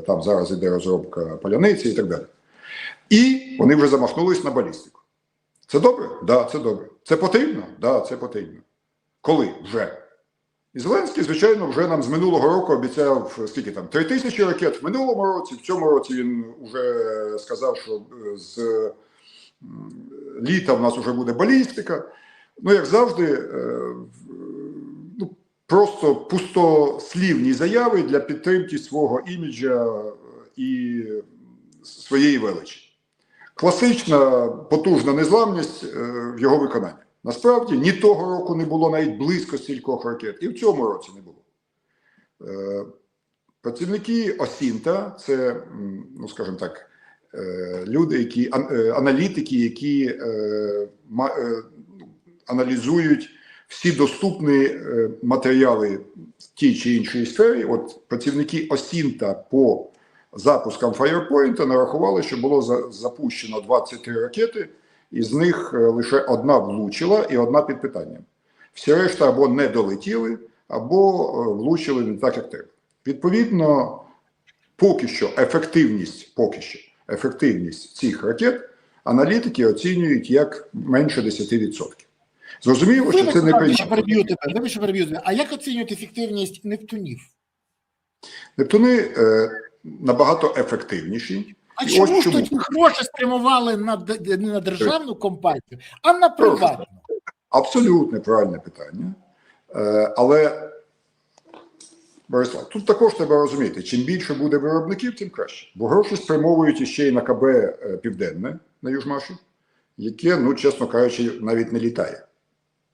там зараз іде розробка паляниці і так далі. І вони вже замахнулись на балістику. Це добре? Так, да, це добре. Це потрібно? Так, да, це потрібно. Коли? Вже. І Зеленський, звичайно, вже нам з минулого року обіцяв, скільки там, 3000 ракет в минулому році, в цьому році він вже сказав, що з літа в нас вже буде балістика. Ну, як завжди, ну, просто пустослівні заяви для підтримки свого іміджа і своєї величі. Класична потужна незламність в його виконанні. Насправді, ні того року не було навіть близько стількох ракет, і в цьому році не було. Працівники Осінта, це, ну, скажімо так, люди, які, аналітики, які аналізують всі доступні матеріали в тій чи іншій сфері. От працівники Осінта по запускам Firepoint нарахували, що було запущено 23 ракети, із них лише одна влучила і одна під питанням. Всі решта або не долетіли, або влучили не так, як треба. Відповідно, поки що ефективність цих ракет аналітики оцінюють як менше 10%. Зрозуміло, що це не Вибач, що прийнятно. переб'ю тебе. А як оцінювати ефективність Нептунів? Нептуни набагато ефективніші. А І чому ось ж тоді гроші спрямували не на державну компанію, а на приватну? Абсолютно правильне питання. Але, Борислав, тут також треба розуміти, чим більше буде виробників, тим краще. Бо гроші спрямовують іще й на КБ Південне, на Южмаші, яке, ну, чесно кажучи, навіть не літає.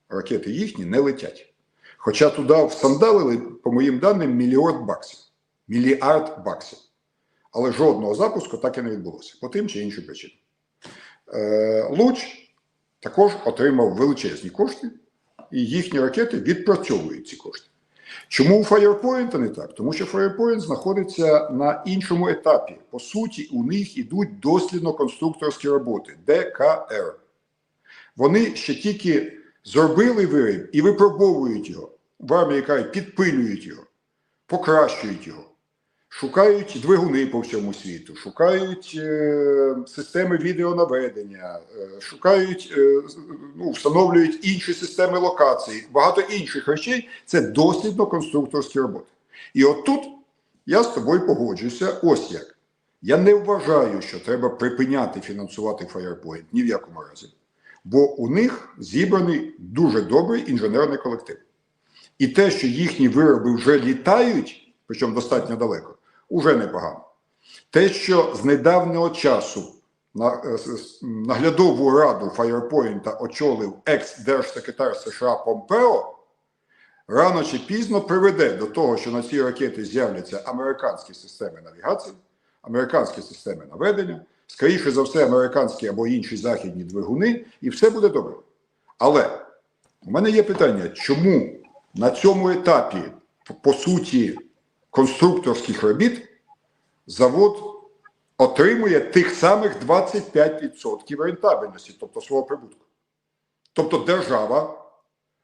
Ракети їхні не летять. Хоча туди всандалили, по моїм даним, мільярд баксів. Мільярд баксів. Але жодного запуску так і не відбулося. По тим чи іншим причинам. Луч також отримав величезні кошти, і їхні ракети відпрацьовують ці кошти. Чому у Firepoint не так? Тому що Firepoint знаходиться на іншому етапі. По суті, у них ідуть дослідно-конструкторські роботи, ДКР. Вони ще тільки зробили виріб і випробовують його. В армії кажуть, підпилюють його, покращують його. Шукають двигуни по всьому світу, шукають системи відеонаведення, шукають, встановлюють інші системи локації, багато інших речей. Це дослідно-конструкторські роботи. І от тут я з тобою погоджуюся ось як. Я не вважаю, що треба припиняти фінансувати Firepoint, ні в якому разі. Бо у них зібраний дуже добрий інженерний колектив. І те, що їхні вироби вже літають, причому достатньо далеко, уже непогано. Те, що з недавнього часу наглядову раду Firepoint очолив екс-держсекретар США Помпео, рано чи пізно приведе до того, що на ці ракети з'являться американські системи навігації, американські системи наведення, скоріше за все американські або інші західні двигуни, і все буде добре. Але у мене є питання, чому на цьому етапі, по суті, конструкторських робіт, завод отримує тих самих 25% рентабельності, тобто свого прибутку. Тобто держава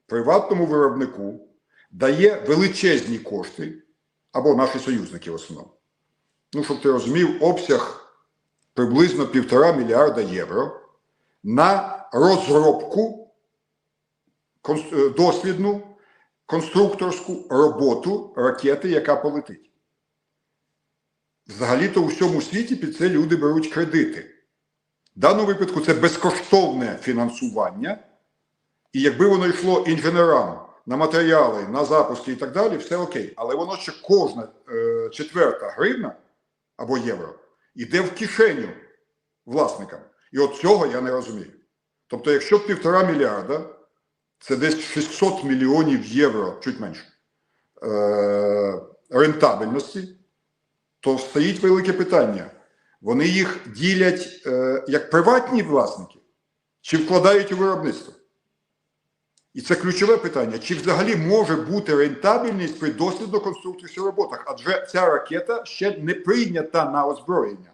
приватному виробнику дає величезні кошти, або наші союзники в основному. Ну, щоб ти розумів, обсяг приблизно 1,5 мільярда євро на розробку, дослідну, конструкторську роботу ракети, яка полетить. Взагалі-то у всьому світі під це люди беруть кредити. В даному випадку це безкоштовне фінансування, і якби воно йшло інженерам на матеріали, на запуски і так далі, все окей. Але воно ще кожна четверта гривна або євро йде в кишеню власникам. І от цього я не розумію. Тобто, якщо 1,5 мільярда, це десь 600 мільйонів євро, чуть менше, рентабельності, то стоїть велике питання. Вони їх ділять як приватні власники, чи вкладають у виробництво? І це ключове питання. Чи взагалі може бути рентабельність при дослідно-конструкторських роботах? Адже ця ракета ще не прийнята на озброєння.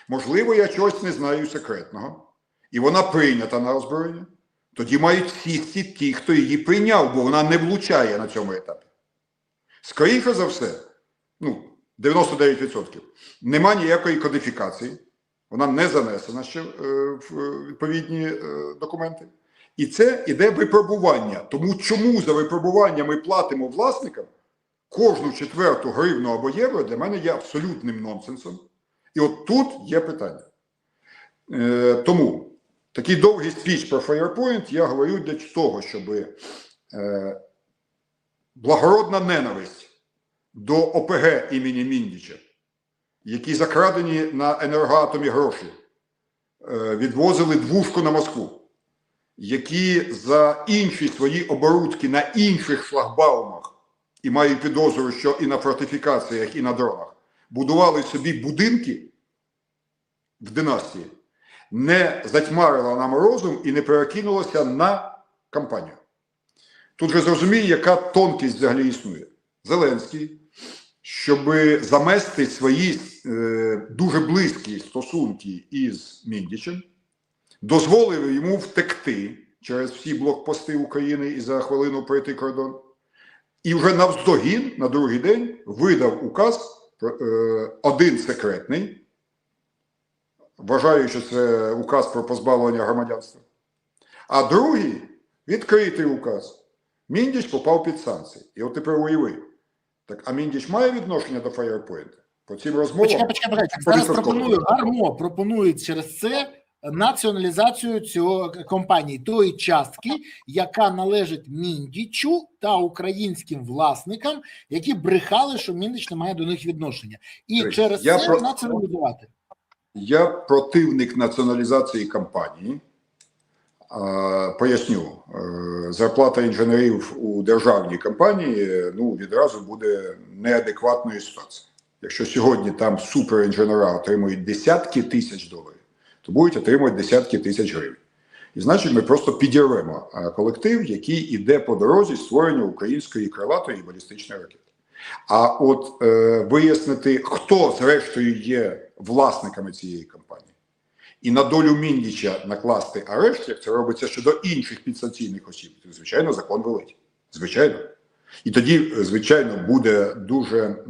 Можливо, я чогось не знаю секретного, і вона прийнята на озброєння. Тоді мають сісти ті, хто її прийняв, бо вона не влучає на цьому етапі. Скоріше за все, 99%, нема ніякої кодифікації, вона не занесена ще в відповідні документи. І це іде випробування. Тому чому за випробування ми платимо власникам кожну четверту гривну або євро, для мене є абсолютним нонсенсом. І от тут є питання. Тому такий довгий спіч про Firepoint я говорю для того, щоб благородна ненависть до ОПГ імені Міндіча, які закрадені на енергоатомі гроші, відвозили двушку на Москву, які за інші свої оборудки на інших шлагбаумах, і маю підозру, що і на фортифікаціях, і на дронах, будували собі будинки в династії, не затьмарила нам розум і не перекинулася на кампанію. Тут же зрозуміє, яка тонкість взагалі існує. Зеленський, щоб замести свої дуже близькі стосунки із Міндічем, дозволив йому втекти через всі блокпости України і за хвилину пройти кордон. І вже навздогін, на другий день, видав указ, один секретний, вважаю, що це указ про позбавлення громадянства, а другий Відкритий указ. Міндіч попав під санкції. І от тепер уяви. Так, а Міндіч має відношення до Firepoint? По цим розмовам? Почекай. Зараз ГАРМО пропонує через це націоналізацію цього компанії, тої частки, яка належить Міндічу та українським власникам, які брехали, що Міндіч не має до них відношення. І через це націоналізувати. Я противник націоналізації компанії. Поясню, зарплата інженерів у державній компанії відразу буде неадекватною ситуацією. Якщо сьогодні там суперінженера отримують десятки тисяч доларів, то будуть отримувати десятки тисяч гривень. І значить ми просто підірвемо колектив, який іде по дорозі створення української крилатої і балістичної ракети. А от вияснити, хто зрештою є власниками цієї компанії, і на долю Міндіча накласти арешт, як це робиться щодо інших підсанкційних осіб, то, звичайно, закон велить. Звичайно. І тоді, звичайно, буде дуже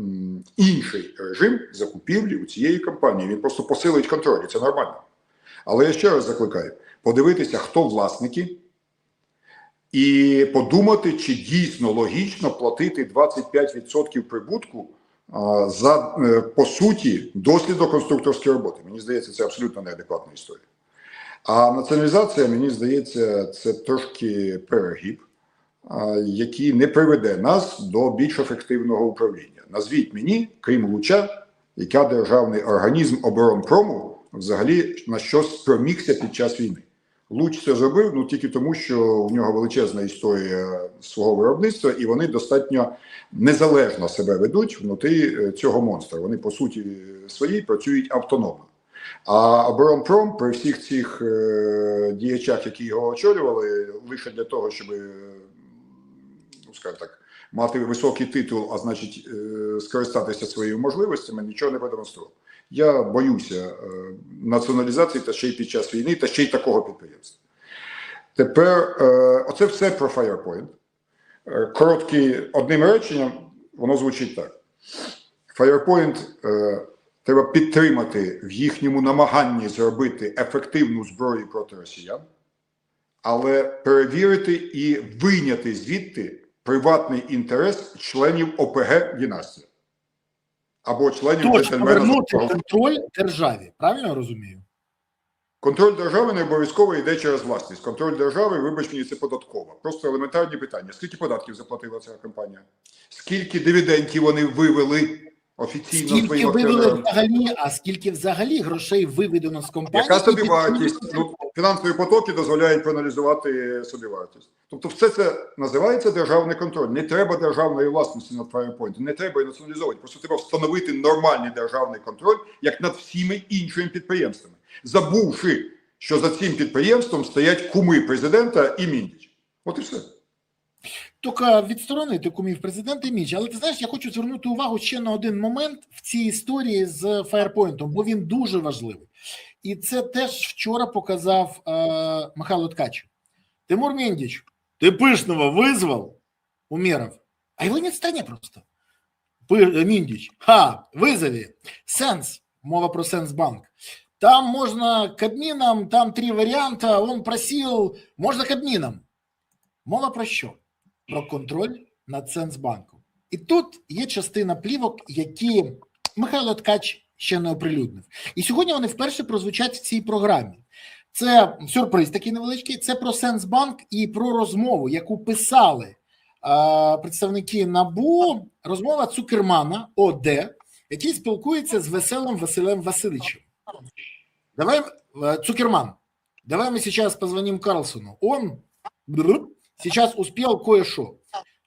інший режим закупівлі у цієї компанії. Він просто посилить контроль, і це нормально. Але я ще раз закликаю, подивитися, хто власники, і подумати, чи дійсно логічно платити 25% прибутку за, по суті, дослідно-конструкторські роботи. Мені здається, це абсолютно неадекватна історія. А націоналізація, мені здається, це трошки перегиб, який не приведе нас до більш ефективного управління. Назвіть мені, крім Луча, яка державний організм оборонпрому взагалі на щось спромігся під час війни. Луч це зробив, тільки тому, що в нього величезна історія свого виробництва, і вони достатньо незалежно себе ведуть внутрі цього монстра. Вони, по суті, своїй працюють автономно. А оборонпром при всіх цих діячах, які його очолювали, лише для того, щоб, скажімо так, мати високий титул, а значить скористатися своїми можливостями, нічого не продемонстрував. Я боюся націоналізації та ще й під час війни, та ще й такого підприємства. Тепер, оце все про Firepoint. Коротке одним реченням, воно звучить так. Firepoint треба підтримати в їхньому намаганні зробити ефективну зброю проти росіян, але перевірити і вийняти звідти приватний інтерес членів ОПГ династії. Або членів повернути контроль державі. Правильно я розумію? Контроль держави не обов'язково йде через власність. Контроль держави, вибач мені, це податкова. Просто елементарні питання. Скільки податків заплатила ця компанія? Скільки дивідендів вони вивели офіційно? Скільки вивели взагалі, а скільки взагалі грошей виведено з компанії? Яка собівартість? Фінансові потоки дозволяють проаналізувати собівартість. Тобто все це називається державний контроль. Не треба державної власності над Firepoint, не треба її націоналізовувати. Просто треба встановити нормальний державний контроль, як над всіми іншими підприємствами. Забувши, що за цим підприємством стоять куми президента і Міндіч. От і все. Тільки відсторонити кумів президента і Міндіч. Але ти знаєш, я хочу звернути увагу ще на один момент в цій історії з Firepoint, бо він дуже важливий. І це теж вчора показав Михайло Ткач. Тимур Міндіч, ты Пышного вызвал, Умеров, а его нет в стране просто. Міндіч, вызови. Сенс, мова про Сенсбанк. Там можно Кабмином, там 3 варианта, он просил, можно Кабмином. Мова про що? Про контроль над Сенсбанком. І тут є частина плівок, які Михайло Ткач ще не оприлюднив. І сьогодні вони вперше прозвучать в цій програмі. Це сюрприз такий невеличкий, це про Сенсбанк і про розмову, яку писали представники НАБУ, розмова Цукермана, ОД, який спілкується з Веселим Василем Васильовичем. Давай, Цукерман, давай мы сейчас позвоним Карлсону. Он сейчас успел кое-що.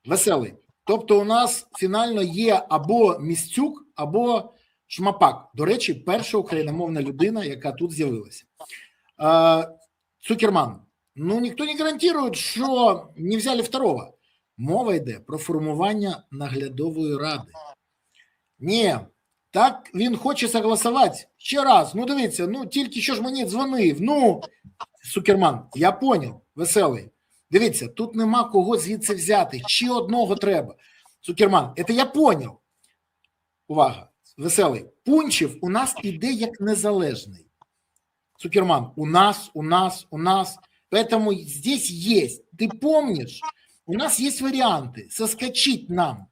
Веселий. Тобто у нас фінально є або Містюк, або Шмапак. До речі, перша україномовна людина, яка тут з'явилася. Цукерман. Ніхто не гарантує, що не взяли второго. Мова йде про формування наглядової ради. Ні, так він хоче согласувати. Ще раз, дивіться, тільки що ж мені дзвонив. Цукерман, я поняв, Веселий. Дивіться, тут нема кого звідси взяти. Ще одного треба. Цукерман, це я поняв. Увага, Веселий. Пунчев у нас іде як незалежний. Цукерман, у нас. Поэтому здесь есть. Ты помнишь, у нас есть варианты соскочить нам,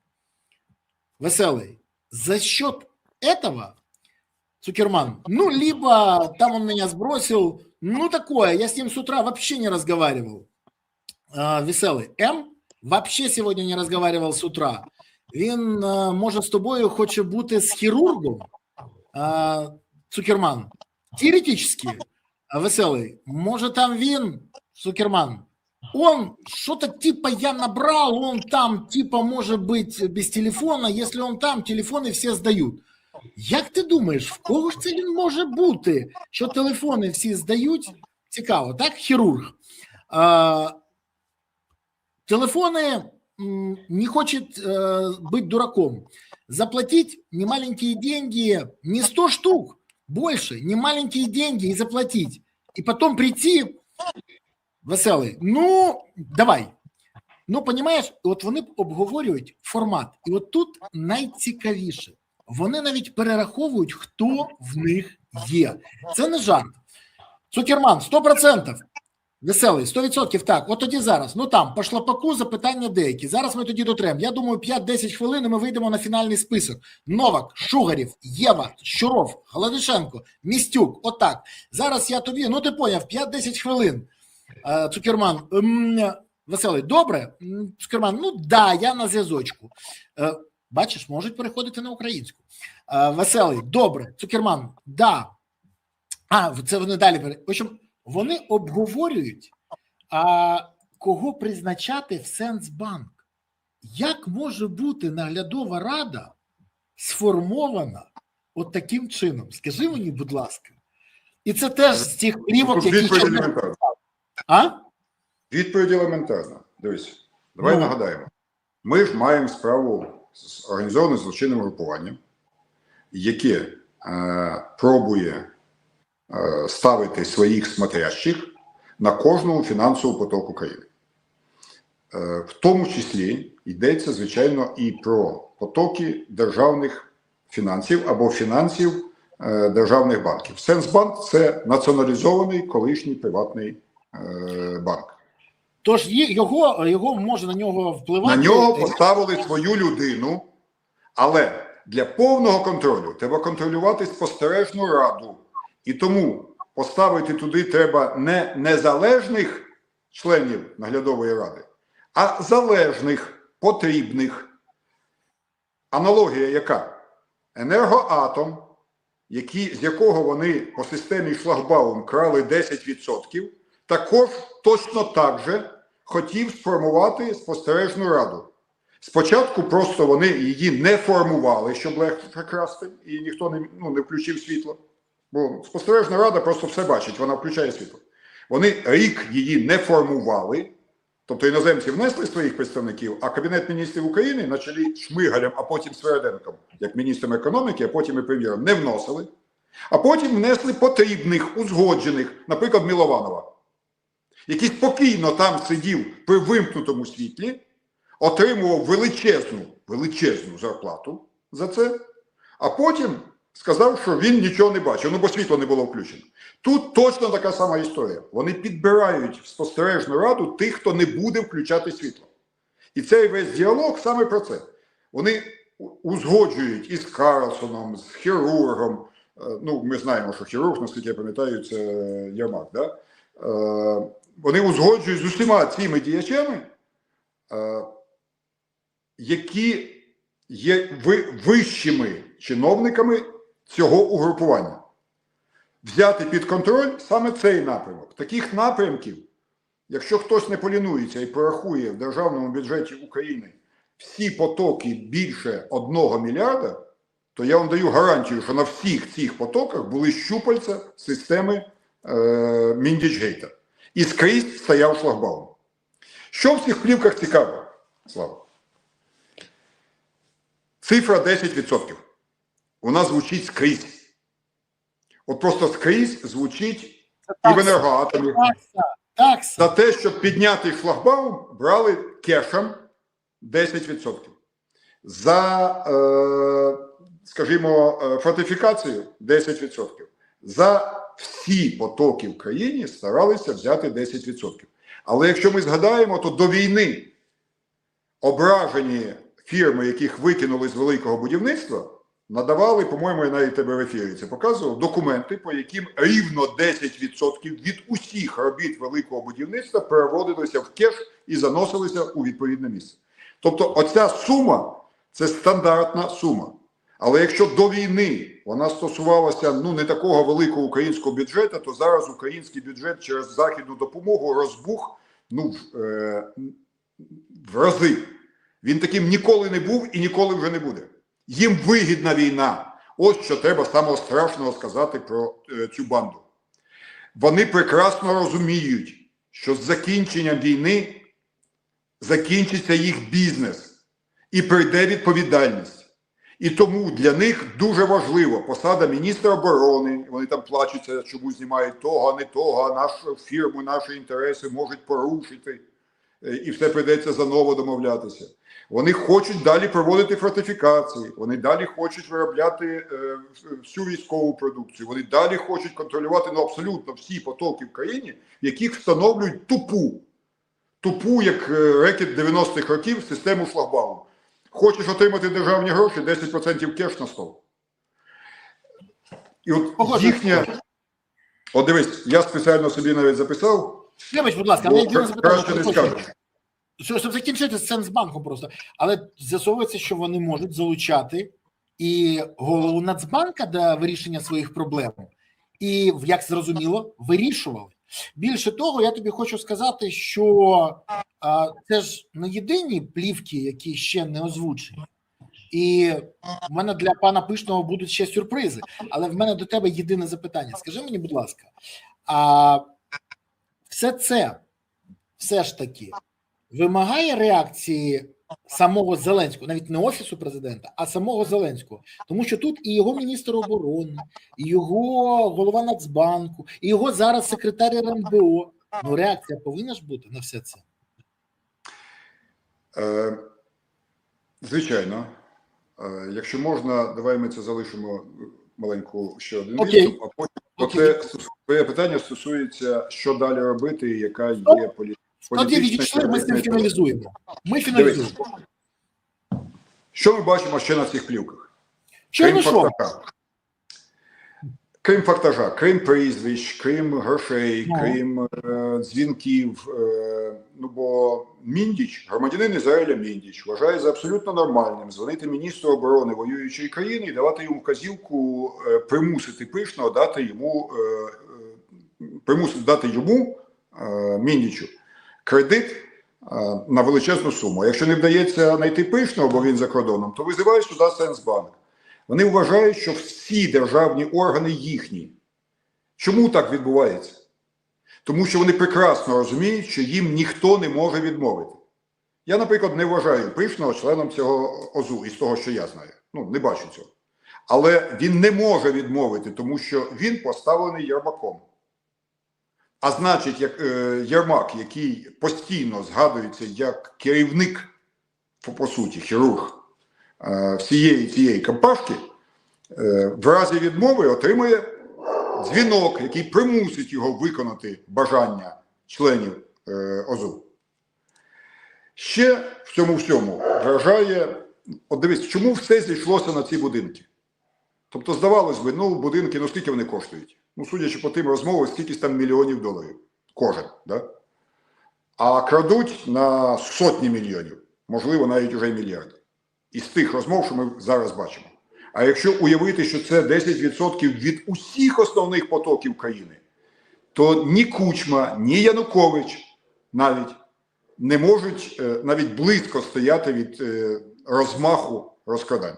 Веселый, за счет этого, Цукерман, ну, либо там он меня сбросил, ну, такое, я с ним с утра вообще не разговаривал. Веселий, вообще сьогодні не розмовляв з утра. Він, може, з тобою хоче бути з хірургом, Цукерман, теоретично, Веселий, може там він, Цукерман, он что-то типа я набрал, он там типа может быть без телефона, если он там, телефони всі здають. Як ти думаєш, в кого ж це він може бути, що телефони всі здають? Цікаво, так, хірург? Телефоны не хочет быть дураком. Заплатить немаленькие деньги, не 100 штук, больше, немаленькие деньги и заплатить. И потом прийти, Веселий, ну, давай. Ну, понимаєш, от вони обговорюють формат. І от тут найцікавіше. Вони навіть перераховують, хто в них є. Це не жарт. Цукерман, 100%. Веселий, 100% так. От тоді зараз. Ну там, по шлапаку запитання деякі. Зараз ми тоді дотрем. Я думаю, 5-10 хвилин і ми вийдемо на фінальний список. Новак, Шугарів, Єва, Щуров, Гладишенко, Містюк. Отак. Зараз я тобі, ну ти поняв, 5-10 хвилин. Цукерман, Веселий, добре? Цукерман, ну да, я на зв'язочку. Бачиш, можуть переходити на українську. Веселий, добре. Цукерман, да. Це вони далі. В общем, вони обговорюють, кого призначати в Сенсбанк. Як може бути наглядова рада сформована от таким чином? Скажи мені, будь ласка. І це теж з тих плівок, які... Відповідь елементарна. Дивись, давай нагадаємо. Ми ж маємо справу з організованим злочинним групуванням, яке пробує ставити своїх смотрящих на кожному фінансовому потоку країни. В тому числі йдеться, звичайно, і про потоки державних фінансів або фінансів державних банків. Сенсбанк – це націоналізований колишній приватний банк. Тож його може на нього впливати? На нього поставили свою людину, але для повного контролю треба контролювати спостережну раду. І тому поставити туди треба не незалежних членів наглядової ради, а залежних, потрібних. Аналогія яка? Енергоатом, з якого вони по системі шлагбаум крали 10%, також точно так же хотів сформувати спостережну раду. Спочатку просто вони її не формували, щоб легше красти, і ніхто не включив світло. Бо спостережна рада просто все бачить, вона включає світло. Вони рік її не формували, тобто іноземці внесли своїх представників, а Кабінет міністрів України на чолі Шмигалем, а потім Свериденком, як міністром економіки, а потім і прем'єром, не вносили. А потім внесли потрібних, узгоджених, наприклад, Мілованова, який спокійно там сидів при вимкнутому світлі, отримував величезну зарплату за це, а потім сказав, що він нічого не бачив, бо світло не було включено. Тут точно така сама історія. Вони підбирають в спостережну раду тих, хто не буде включати світло. І цей весь діалог саме про це. Вони узгоджують із Карлсоном, з хірургом. Ми знаємо, що хірург, наскільки я пам'ятаю, це Єрмак, да? Вони узгоджують з усіма цими діячами, які є вищими чиновниками цього угрупування. Взяти під контроль саме цей напрямок. Таких напрямків, якщо хтось не полінується і порахує в державному бюджеті України всі потоки більше 1 мільярда, то я вам даю гарантію, що на всіх цих потоках були щупальця системи Міндічгейта. І скрізь стояв шлагбаум. Що в цих плівках цікаво, Слава? Цифра 10%. Вона звучить скрізь. От просто скрізь звучить і в енергоатомі. За те, щоб підняти шлагбаум, брали кешем 10%. За, скажімо, фортифікацію 10%. За всі потоки в країні старалися взяти 10%. Але якщо ми згадаємо, то до війни ображені фірми, яких викинули з великого будівництва, надавали, по-моєму, я навіть тебе в ефірі це показував, документи, по яким рівно 10% від усіх робіт великого будівництва переводилися в кеш і заносилися у відповідне місце. Тобто оця сума – це стандартна сума. Але якщо до війни вона стосувалася не такого великого українського бюджету, то зараз український бюджет через західну допомогу розбух в рази. Він таким ніколи не був і ніколи вже не буде. Їм вигідна війна. Ось що треба самого страшного сказати про цю банду. Вони прекрасно розуміють, що з закінченням війни закінчиться їх бізнес і прийде відповідальність. І тому для них дуже важливо посада міністра оборони, вони там плачуться, чому знімають того, а не того, а нашу фірму, наші інтереси можуть порушити, і все прийдеться заново домовлятися. Вони хочуть далі проводити фортифікації, вони далі хочуть виробляти всю військову продукцію, вони далі хочуть контролювати абсолютно всі потоки в країні, в яких встановлюють тупу, як рекет 90-х років, систему шлагбауму. Хочеш отримати державні гроші, 10% кеш на стол. І от їхня... От дивись, я спеціально собі навіть записав. Вибач, будь ласка, але єдине краще не скажу. Щоб закінчити з Центробанком просто. Але з'ясовується, що вони можуть залучати і голову Нацбанка до вирішення своїх проблем. І, як зрозуміло, вирішували. Більше того, я тобі хочу сказати, що це ж не єдині плівки, які ще не озвучені. І в мене для пана Пишного будуть ще сюрпризи. Але в мене до тебе єдине запитання. Скажи мені, будь ласка, все це, все ж таки, вимагає реакції самого Зеленського, навіть не Офісу президента, а самого Зеленського. Тому що тут і його міністр оборони, і його голова Нацбанку, і його зараз секретар РНБО. Ну, реакція повинна ж бути на все це? Звичайно. Якщо можна, давай ми це залишимо маленьку ще один відступ, а потім твоє питання стосується, що далі робити і яка є політична. Тоді відійшли, ми з цим фіналізуємо. Ми фіналізуємо. Що ми бачимо ще на цих плівках? Крім фактажа, крім прізвищ, крім грошей, крім дзвінків. Бо Міндіч, громадянин Ізраїля Міндіч, вважає за абсолютно нормальним дзвонити міністру оборони воюючої країни і давати йому вказівку примусити Пишного дати йому, Міндічу, кредит на величезну суму. Якщо не вдається знайти Пишного, бо він за кордоном, то визиває сюди Сенсбанк. Вони вважають, що всі державні органи їхні. Чому так відбувається? Тому що вони прекрасно розуміють, що їм ніхто не може відмовити. Я, наприклад, не вважаю Пишного членом цього ОЗУ, із того, що я знаю. Не бачу цього. Але він не може відмовити, тому що він поставлений Єрмаком. А значить, Єрмак, який постійно згадується як керівник, по суті, хірург всієї цієї компашки, в разі відмови отримує дзвінок, який примусить його виконати бажання членів ОЗУ. Ще в цьому всьому вражає, от дивись, чому все зійшлося на ці будинки? Тобто, здавалось би, будинки, скільки вони коштують? Судячи по тим розмовам, скільки там мільйонів доларів. Кожен, да? А крадуть на сотні мільйонів, можливо, навіть уже й мільярди. Із тих розмов, що ми зараз бачимо. А якщо уявити, що це 10% від усіх основних потоків країни, то ні Кучма, ні Янукович навіть не можуть навіть близько стояти від розмаху розкрадань.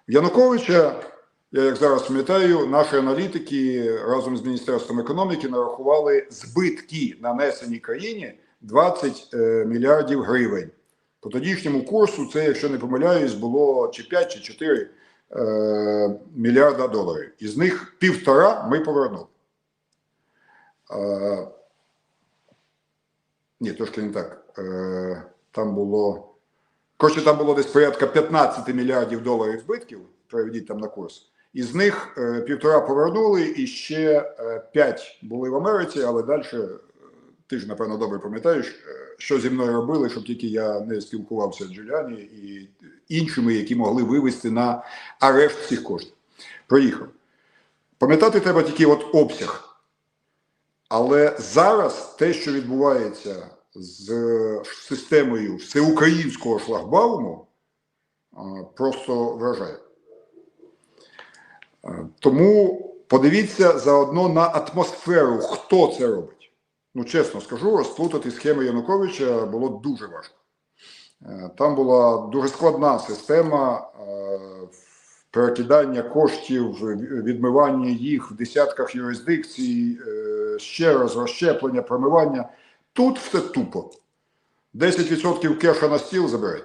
В Януковича, я як зараз пам'ятаю, наші аналітики разом з Міністерством економіки нарахували збитки, нанесені країні, 20 мільярдів гривень. По тодішньому курсу це, якщо не помиляюсь, було чи 5, чи 4 мільярда доларів. Із них 1,5 ми повернули. Ні, трошки не так. Там було десь порядка 15 мільярдів доларів збитків, переведіть там на курс. Із них 1,5 повернули, і ще 5 були в Америці, але далі, ти ж, напевно, добре пам'ятаєш, що зі мною робили, щоб тільки я не спілкувався з Джуліані і іншими, які могли вивести на арешт цих коштів. Проїхав. Пам'ятати треба тільки от обсяг. Але зараз те, що відбувається з системою всеукраїнського шлагбауму, просто вражає. Тому подивіться заодно на атмосферу, хто це робить. Ну, чесно скажу, розплутати схеми Януковича було дуже важко. Там була дуже складна система перекидання коштів, відмивання їх в десятках юрисдикцій, ще раз розщеплення, промивання. Тут все тупо. 10% кеша на стіл забирай.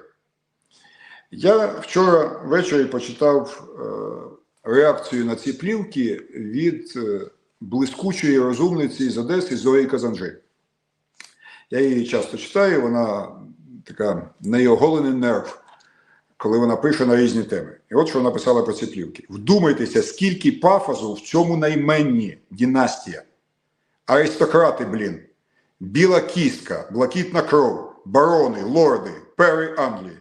Я вчора ввечері почитав реакцію на ці плівки від блискучої розумниці з Одеси Зої Казанжи. Я її часто читаю, вона така неоголений нерв, коли вона пише на різні теми. І от що вона писала про ці плівки. Вдумайтеся, скільки пафосу в цьому найменні династія. Аристократи, блін. Біла кістка, блакитна кров, барони, лорди, пери Англії.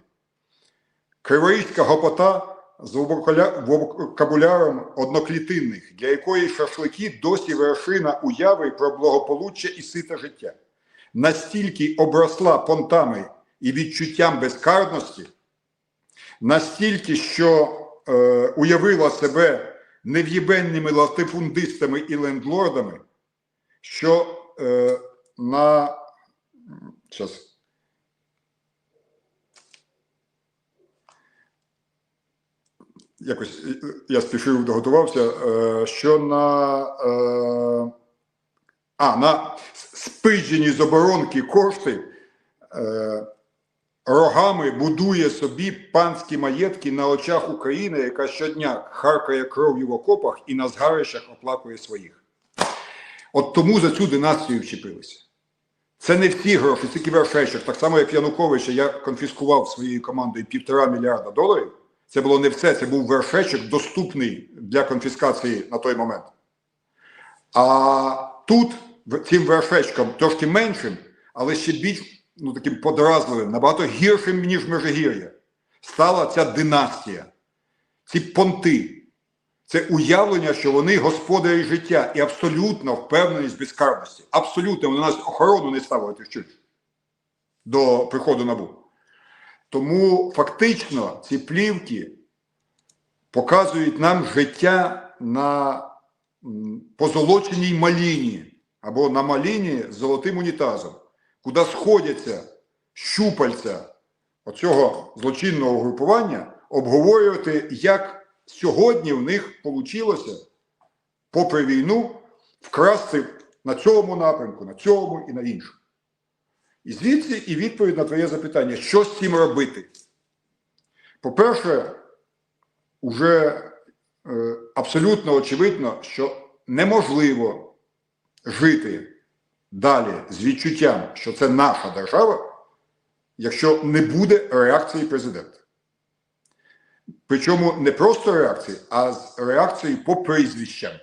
Криворізька гопота з вокабуляром одноклітинних, для якої шашлики досі вершина уяви про благополуччя і сите життя. Настільки обросла понтами і відчуттям безкарності, настільки, що уявила себе нев'єбенними латифундистами і лендлордами, що якось я спішив, доготувався, що на спиджені з оборонки кошти рогами будує собі панські маєтки на очах України, яка щодня харкає кров'ю в окопах і на згарищах оплакує своїх. От тому за цю династію вчепилися. Це не всі гроші, це ківершечок. Так само, як Януковича, я конфіскував своєю командою $1,5 мільярда. Це було не все, це був вершечок, доступний для конфіскації на той момент. А тут цим вершечком трошки меншим, але ще більш таким подразливим, набагато гіршим, ніж Межигір'я, стала ця династія. Ці понти. Це уявлення, що вони господарі життя і абсолютно впевненість безкарності. Абсолютно. Вони нас охорону не ставили, ти чуєш, до приходу НАБУ. Тому фактично ці плівки показують нам життя на позолоченій маліні або на маліні з золотим унітазом, куди сходяться щупальця оцього злочинного групування, обговорювати, як сьогодні в них вийшло, попри війну, вкрасти на цьому напрямку, на цьому і на іншому. І звідси і відповідь на твоє запитання, що з цим робити? По-перше, уже абсолютно очевидно, що неможливо жити далі з відчуттям, що це наша держава, якщо не буде реакції президента. Причому не просто реакції, а з реакції по прізвищам.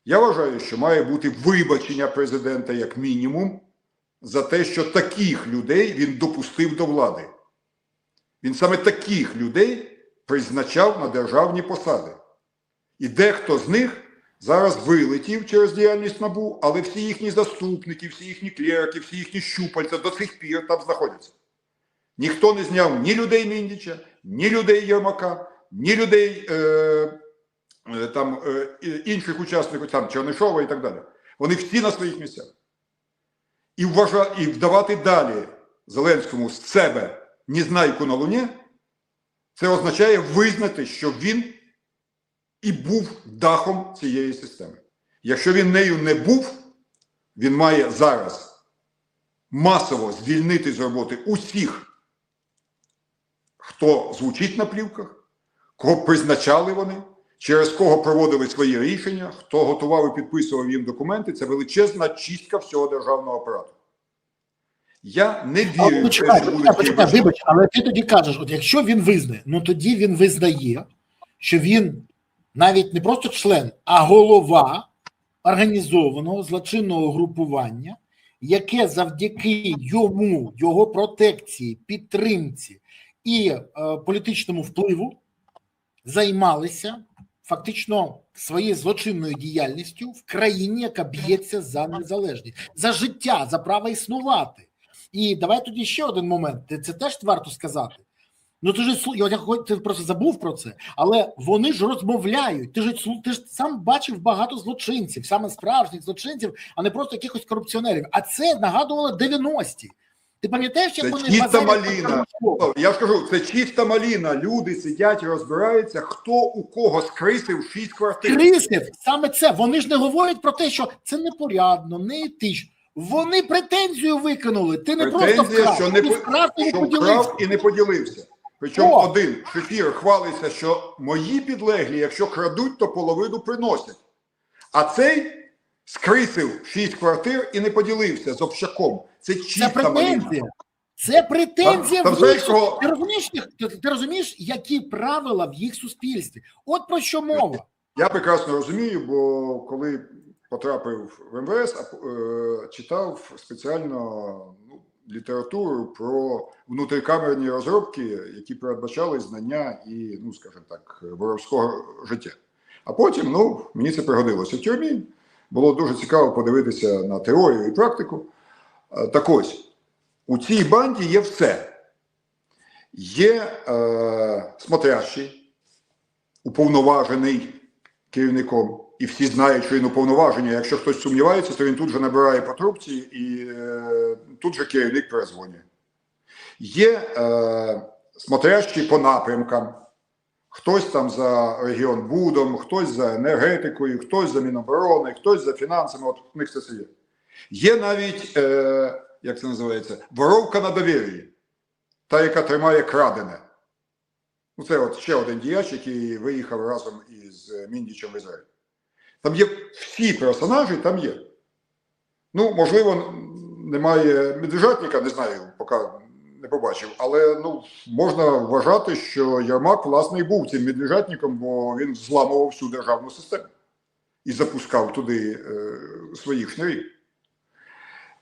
Я вважаю, що має бути вибачення президента як мінімум за те, що таких людей він допустив до влади. Він саме таких людей призначав на державні посади. І дехто з них зараз вилетів через діяльність НАБУ, але всі їхні заступники, всі їхні клерики, всі їхні щупальця до сих пір там знаходяться. Ніхто не зняв ні людей Міндіча, ні людей Єрмака, ні людей інших учасників, там Чернишова і так далі. Вони всі на своїх місцях. І вдавати далі Зеленському з себе незнайку на Луні, це означає визнати, що він і був дахом цієї системи. Якщо він нею не був, він має зараз масово звільнити з роботи усіх, хто звучить на плівках, кого призначали вони, через кого проводили свої рішення, хто готував і підписував їм документи. Це величезна чистка всього державного апарату. Я не вірю, почекай, вибач, але ти тоді кажеш, от якщо він визнає, ну тоді він визнає, що він навіть не просто член, а голова організованого злочинного групування, яке завдяки йому, його протекції, підтримці і політичному впливу займалися фактично своєю злочинною діяльністю в країні, яка б'ється за незалежність, за життя, за право існувати. І давай тоді ще один момент, це теж варто сказати. Ну ти просто забув про це, але вони ж розмовляють. Ти ж сам бачив багато злочинців, саме справжніх злочинців, а не просто якихось корупціонерів. А це нагадувало 90-ті. Ти пам'ятаєш, як це вони чиста базарять? маліна. Я ж кажу, це чиста маліна. Люди сидять і розбираються, хто у кого скрисив 6 квартир. Скрисив, саме це. Вони ж не говорять про те, що це непорядно, не етично. Вони претензію викинули. Ти не просто вкрав, що ти вкрав і не поділився. вкрав і не поділився. Причому один шефір хвалиться, що мої підлеглі, якщо крадуть, то половину приносять. А цей скрисив 6 квартир і не поділився з общаком. Це чиста претензія. Це претензія в їх. Ти розумієш, які правила в їх суспільстві? От про що мова. Я прекрасно розумію, бо коли потрапив в МВС, читав спеціально літературу про внутрикамерні розробки, які передбачали знання і, скажімо так, воровського життя. А потім, мені це пригодилося в тюрмі. Було дуже цікаво подивитися на теорію і практику. Так ось, у цій банді є все. Є смотрящий, уповноважений керівником, і всі знають, що він уповноважений. Якщо хтось сумнівається, то він тут же набирає по трубці і тут же керівник перезвонює. Є смотрящий по напрямкам. Хтось там за регіон Будом, хтось за енергетикою, хтось за Міноборони, хтось за фінансами, от у них це все є. Є навіть, як це називається, воровка на довір'ї, та, яка тримає крадене. Це от ще один діяч, який виїхав разом із Міндічем в Ізраїль. Там є всі персонажі, там є. Можливо, немає Медвежатника, не знаю, поки не побачив, але можна вважати, що Єрмак, власне, і був цим Медвежатником, бо він зламував всю державну систему і запускав туди своїх шнирів.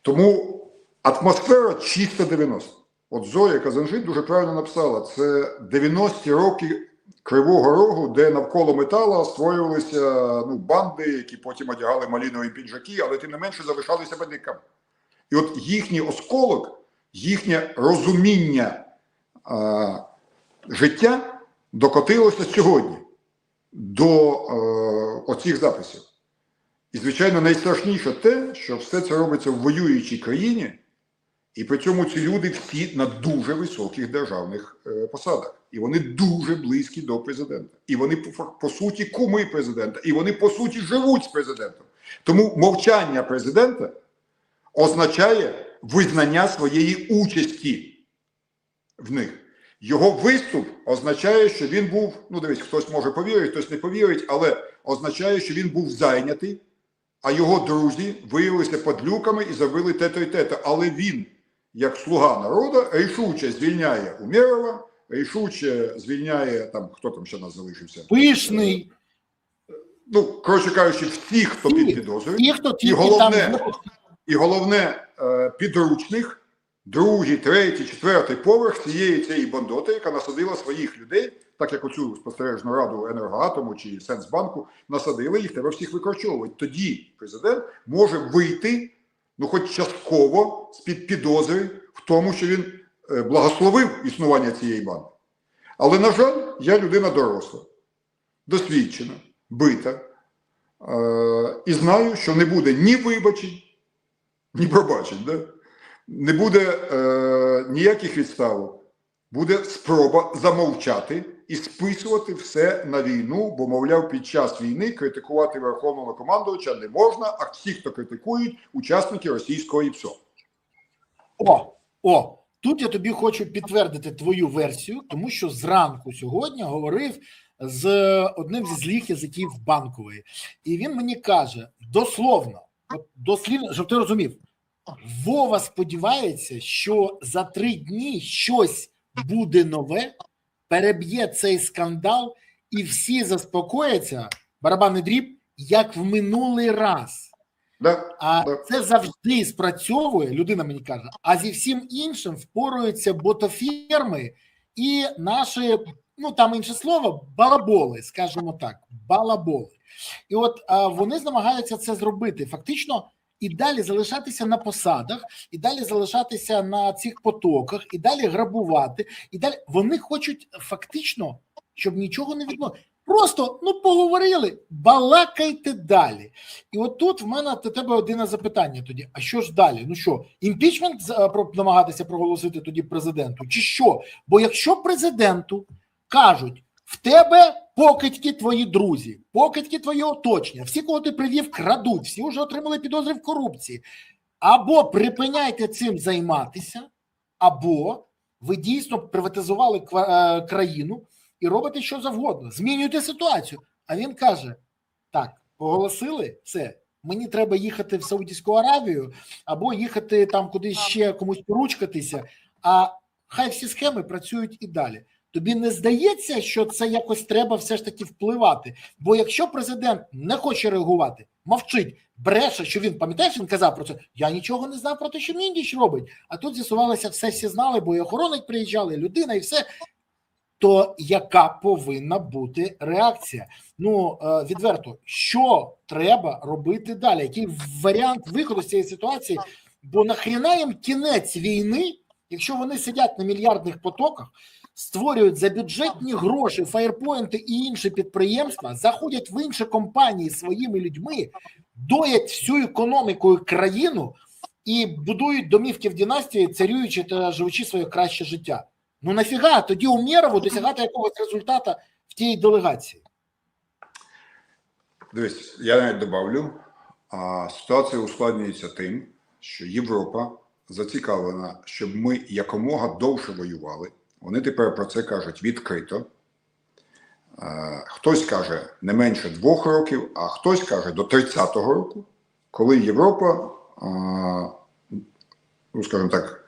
Тому атмосфера чисто 90. От Зоя Казанжит дуже правильно написала, це 90-ті роки Кривого Рогу, де навколо метала створювалися банди, які потім одягали малінові піджаки, але тим не менше залишалися бандитами. І от їхній осколок, їхнє розуміння життя докотилося сьогодні до оцих записів. І, звичайно, найстрашніше те, що все це робиться в воюючій країні, і при цьому ці люди всі на дуже високих державних посадах. І вони дуже близькі до президента. І вони, по суті, куми президента. І вони, по суті, живуть з президентом. Тому мовчання президента означає визнання своєї участі в них. Його виступ означає, що він був, дивись, хтось може повірити, хтось не повірить, але означає, що він був зайнятий, а його друзі виявилися падлюками і зробили те-то і те-то. Але він, як слуга народу, рішуче звільняє Умєрова, рішуче звільняє, хто там ще нас залишився? Пишний. Коротше кажучи, всіх, хто під підозрою. І головне, підручних, другий, третій, четвертий поверх цієї бандоти, яка насадила своїх людей, так як оцю спостережну раду Енергоатому чи Сенсбанку, насадили, їх треба всіх викорчовувати. Тоді президент може вийти, хоч частково, з-під підозри в тому, що він благословив існування цієї банди. Але, на жаль, я людина доросла, досвідчена, бита, і знаю, що не буде ні вибачень, ні пробачень, не буде ніяких відставок. Буде спроба замовчати і списувати все на війну, бо, мовляв, під час війни критикувати Верховного командувача не можна, а всі, хто критикують, учасники російського ІПСО. Тут я тобі хочу підтвердити твою версію, тому що зранку сьогодні говорив з одним зі злих язиків Банкової. І він мені каже, дословно, щоб ти розумів, Вова сподівається, що за 3 дні щось буде нове, переб'є цей скандал і всі заспокояться, барабанний дріб, як в минулий раз. А це завжди спрацьовує, людина мені каже, а зі всім іншим впораються ботоферми і наші, ну там інше слово, балаболи, скажімо так, балаболи. І от вони намагаються це зробити, фактично, і далі залишатися на посадах, і далі залишатися на цих потоках, і далі грабувати, і далі вони хочуть фактично, щоб нічого не відбулося. Просто, ну, поговорили, балакайте далі. І от тут в мене до тебе одне запитання тоді. А що ж далі? Ну що, імпічмент намагатися проголосити тоді президенту? Чи що? Бо якщо президенту кажуть, в тебе покидьки твої друзі, покидьки твої оточення, всі, кого ти привів, крадуть, всі вже отримали підозри в корупції. Або припиняйте цим займатися, або ви дійсно приватизували країну, і робите що завгодно, змінюєте ситуацію. А він каже, так, оголосили це, мені треба їхати в Саудівську Аравію, або їхати там кудись ще комусь поручкатися, а хай всі схеми працюють і далі. Тобі не здається, що це якось треба все ж таки впливати? Бо якщо президент не хоче реагувати, мовчить, бреше, що він, пам'ятаєш, він казав про це, я нічого не знав про те, що Міндіч робить, а тут з'ясувалося, все всі знали, бо і охоронець приїжджали, людина і все. То яка повинна бути реакція? Ну, відверто, що треба робити далі? Який варіант виходу з цієї ситуації? Бо нахріна їм кінець війни, якщо вони сидять на мільярдних потоках, створюють за бюджетні гроші, фаєрпойнти і інші підприємства, заходять в інші компанії своїми людьми, доять всю економіку і країну і будують домівки в династії, царюючи та живучи своє краще життя. Ну нафіга тоді Умєрову досягати якогось результату в тій делегації? Дивись, я навіть добавлю, ситуація ускладнюється тим, що Європа зацікавлена, щоб ми якомога довше воювали. Вони тепер про це кажуть відкрито. Хтось каже не менше 2 років, а хтось каже до 30-го року, коли Європа, ну скажімо так,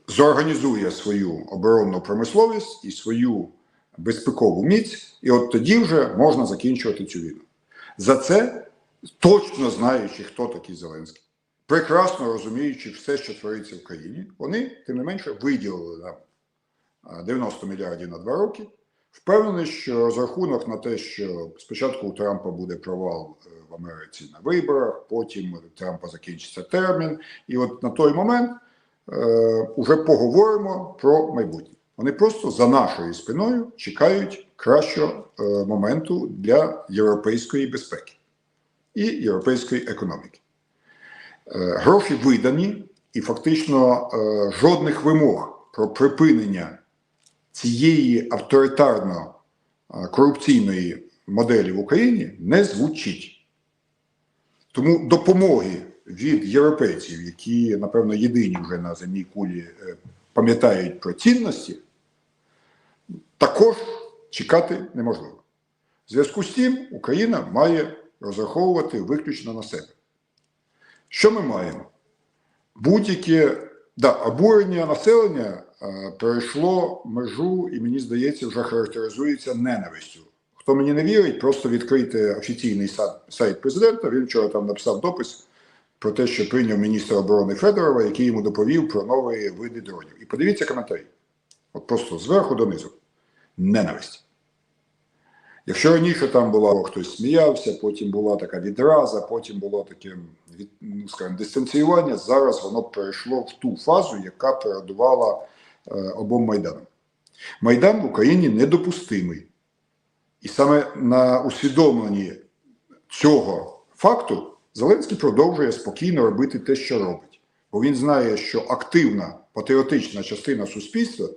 зорганізує свою оборонну промисловість і свою безпекову міць, і от тоді вже можна закінчувати цю війну. За це, точно знаючи, хто такий Зеленський, прекрасно розуміючи все, що твориться в країні, вони, тим не менше, виділили нам 90 мільярдів на 2 роки, впевнений, що розрахунок на те, що спочатку у Трампа буде провал в Америці на виборах, потім у Трампа закінчиться термін, і от на той момент уже поговоримо про майбутнє. Вони просто за нашою спиною чекають кращого моменту для європейської безпеки і європейської економіки. Гроші видані, і фактично жодних вимог про припинення цієї авторитарно-корупційної моделі в Україні не звучить. Тому допомоги від європейців, які, напевно, єдині вже на земній кулі пам'ятають про цінності, також чекати неможливо. В зв'язку з тим Україна має розраховувати виключно на себе. Що ми маємо? Будь-яке обурення населення перейшло межу і, мені здається, вже характеризується ненавистю. Хто мені не вірить, просто відкрийте офіційний сайт президента. Він вчора там написав допис про те, що прийняв міністр оборони Федорова, який йому доповів про нові види дронів. І подивіться коментарі. От просто зверху донизу. Ненависть. Якщо раніше там була, хтось сміявся, потім була така відраза, потім було таке, ну, скажімо, дистанціювання, зараз воно перейшло в ту фазу, яка передувала обом Майданам. Майдан в Україні недопустимий. І саме на усвідомленні цього факту Зеленський продовжує спокійно робити те, що робить. Бо він знає, що активна патріотична частина суспільства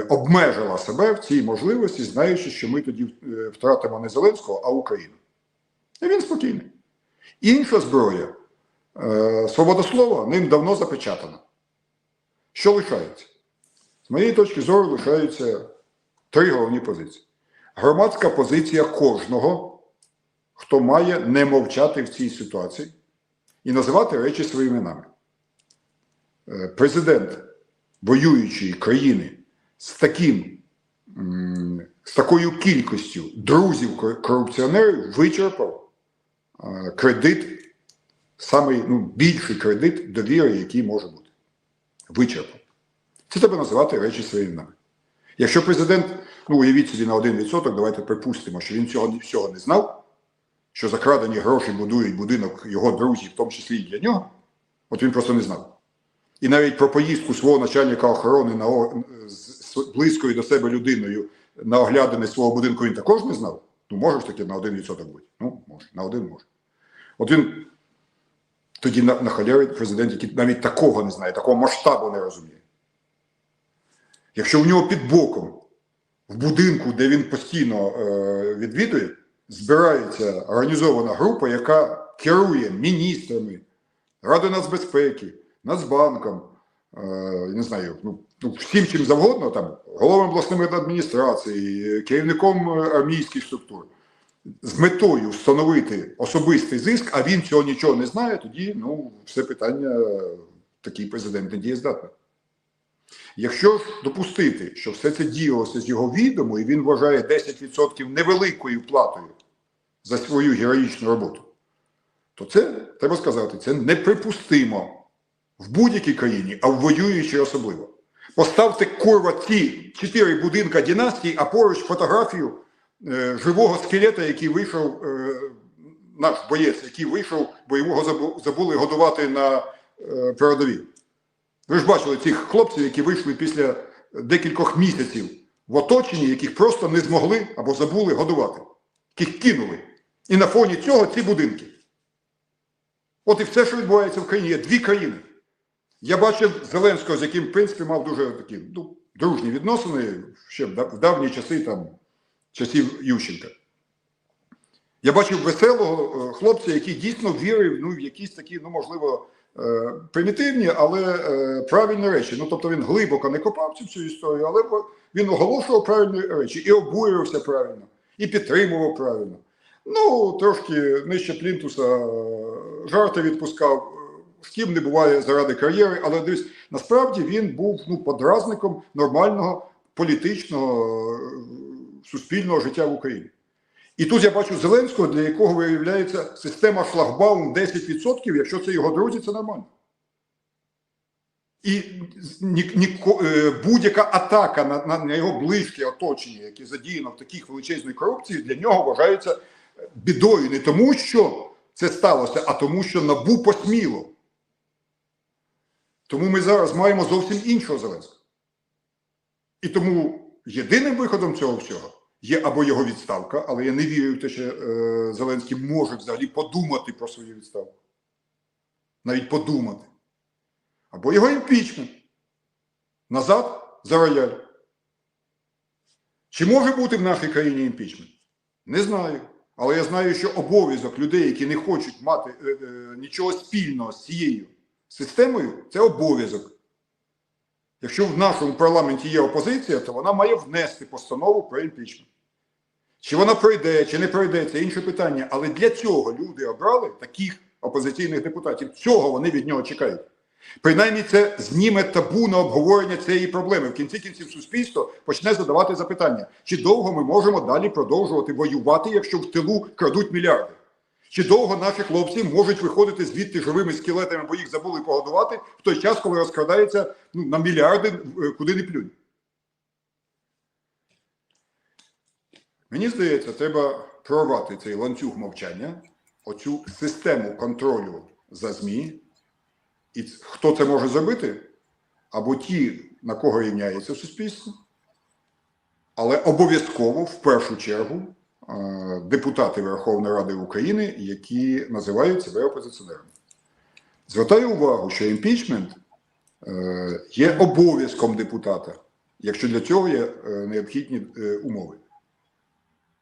обмежила себе в цій можливості, знаючи, що ми тоді втратимо не Зеленського, а Україну. І він спокійний. Інша зброя, свобода слова, ним давно запечатана. Що лишається? З моєї точки зору лишаються 3 головні позиції. Громадська позиція кожного, хто має не мовчати в цій ситуації і називати речі своїми іменами. Президент воюючої країни з таким з такою кількістю друзів корупціонерів вичерпав кредит, самий більший кредит довіри, який може бути. Вичерпав. Це треба називати речі своїми іменами. Якщо президент, уявіть собі на 1%, давайте припустимо, що він цього всього не знав, що закрадені гроші будують будинок його друзів, в тому числі і для нього, от він просто не знав. І навіть про поїздку свого начальника охорони з близькою до себе людиною на оглядини свого будинку він також не знав. Може ж таки на 1% бути? Може, на 1 може. От він тоді нахалярить президент, який навіть такого не знає, такого масштабу не розуміє. Якщо в нього під боком, в будинку, де він постійно відвідує, збирається організована група, яка керує міністрами, Радою нацбезпеки, Нацбанком, не знаю, всім чим завгодно, там, головами обласної адміністрації, керівником армійських структур, з метою встановити особистий зиск, а він цього нічого не знає, тоді, все питання, такий президент не дієздатний. Якщо ж допустити, що все це діялося з його відому, і він вважає 10% невеликою платою за свою героїчну роботу, то це, треба сказати, це неприпустимо в будь-якій країні, а в воюючій особливо. Поставте, курва, ці 4 будинка династії, а поруч фотографію живого скелета, який вийшов, наш боєць, який вийшов, бо його забули годувати на передовій. Ви ж бачили цих хлопців, які вийшли після декількох місяців в оточенні, яких просто не змогли або забули годувати. Яких кинули. І на фоні цього ці будинки. От і все, що відбувається в країні. Є 2 країни. Я бачив Зеленського, з яким, в принципі, мав дуже такі дружні відносини, ще в давні часи, часів Ющенка. Я бачив веселого хлопця, який дійсно вірив в якісь такі, можливо, примітивні, але правильні речі. Тобто він глибоко не копав цю історію, але він оголошував правильні речі і обурювався правильно, і підтримував правильно. Трошки нижче плінтуса жарти відпускав, з ким не буває заради кар'єри, але дивись, насправді він був подразником нормального політичного, суспільного життя в Україні. І тут я бачу Зеленського, для якого виявляється система шлагбаум 10%, якщо це його друзі, це нормально. І будь-яка атака на його близьке оточення, яке задіяно в таких величезній корупції, для нього вважається бідою. Не тому, що це сталося, а тому, що НАБУ посміло. Тому ми зараз маємо зовсім іншого Зеленського. І тому єдиним виходом цього всього є або його відставка, але я не вірю в те, що Зеленський може взагалі подумати про свою відставку. Навіть подумати. Або його імпічмент. Назад за рояль. Чи може бути в нашій країні імпічмент? Не знаю. Але я знаю, що обов'язок людей, які не хочуть мати нічого спільного з цією системою, це обов'язок. Якщо в нашому парламенті є опозиція, то вона має внести постанову про імпічмент. Чи вона пройде, чи не пройде, це інше питання. Але для цього люди обрали таких опозиційних депутатів. Цього вони від нього чекають. Принаймні це зніме табу на обговорення цієї проблеми. В кінці кінців суспільство почне задавати запитання, чи довго ми можемо далі продовжувати воювати, якщо в тилу крадуть мільярди? Чи довго наші хлопці можуть виходити звідти живими скелетами, бо їх забули погодувати, в той час, коли розкрадається на мільярди, куди не плюнь? Мені здається, треба прорвати цей ланцюг мовчання, оцю систему контролю за ЗМІ. І хто це може зробити? Або ті, на кого рівняється суспільство, але обов'язково, в першу чергу, депутати Верховної Ради України, які називають себе опозиціонерами. Звертаю увагу, що імпічмент є обов'язком депутата, якщо для цього є необхідні умови.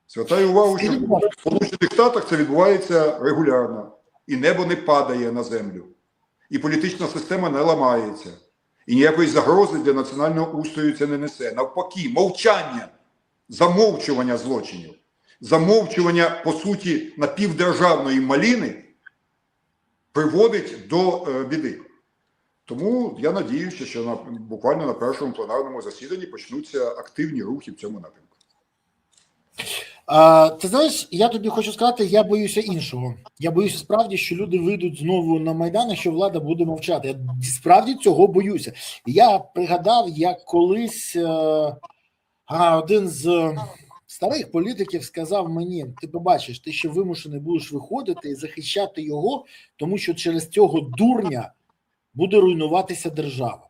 Звертаю увагу, що в Сполучених Штатах це відбувається регулярно, і небо не падає на землю, і політична система не ламається, і ніякої загрози для національного устрою це не несе. Навпаки, мовчання, замовчування злочинів, замовчування, по суті, напівдержавної маліни приводить до біди. Тому я надіюся, що буквально на першому пленарному засіданні почнуться активні рухи в цьому напрямку. Ти знаєш, я тобі хочу сказати, я боюся іншого. Я боюся справді, що люди вийдуть знову на Майдан, і що влада буде мовчати. Я справді цього боюся. Я пригадав, як колись один з старих політиків сказав мені: ти побачиш, ти ще вимушений будеш виходити і захищати його, тому що через цього дурня буде руйнуватися держава.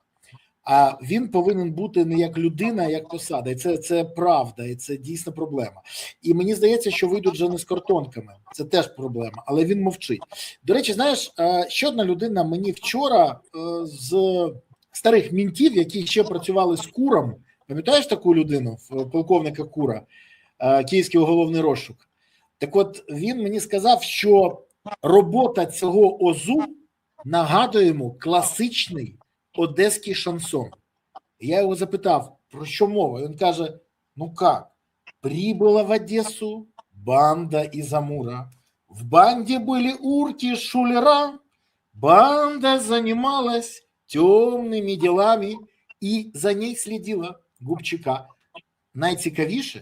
А він повинен бути не як людина, а як посада. І це правда, і це дійсно проблема. І мені здається, що вийдуть вже не з картонками. Це теж проблема, але він мовчить. До речі, знаєш, ще одна людина мені вчора з старих мінтів, які ще працювали з Куром, пам'ятаєш таку людину, полковника Кура, київський уголовний розшук? Так от, він мені сказав, що робота цього ОЗУ нагадує йому класичний одеський шансон. Я його запитав, про що мова? Він каже: ну как, прибыла в Одессу банда из Амура. В банде были урки, шулера. Банда занималась темными делами і за ней слідила Губчика. Найцікавіше,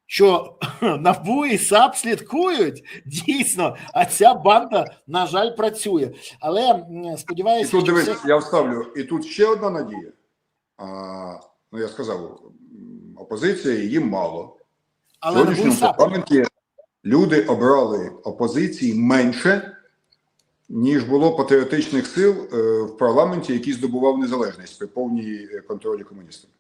що НАБУ і САП слідкують, дійсно, а ця банда, на жаль, працює. Але сподіваюся, і тут, що дивись, все... я вставлю, і тут ще одна надія. Ну, я сказав, опозиція, її мало. Але в сьогоднішньому НАБУ і САП. парламенті люди обрали опозиції менше, ніж було патріотичних сил в парламенті, який здобував незалежність при повній контролі комуністами.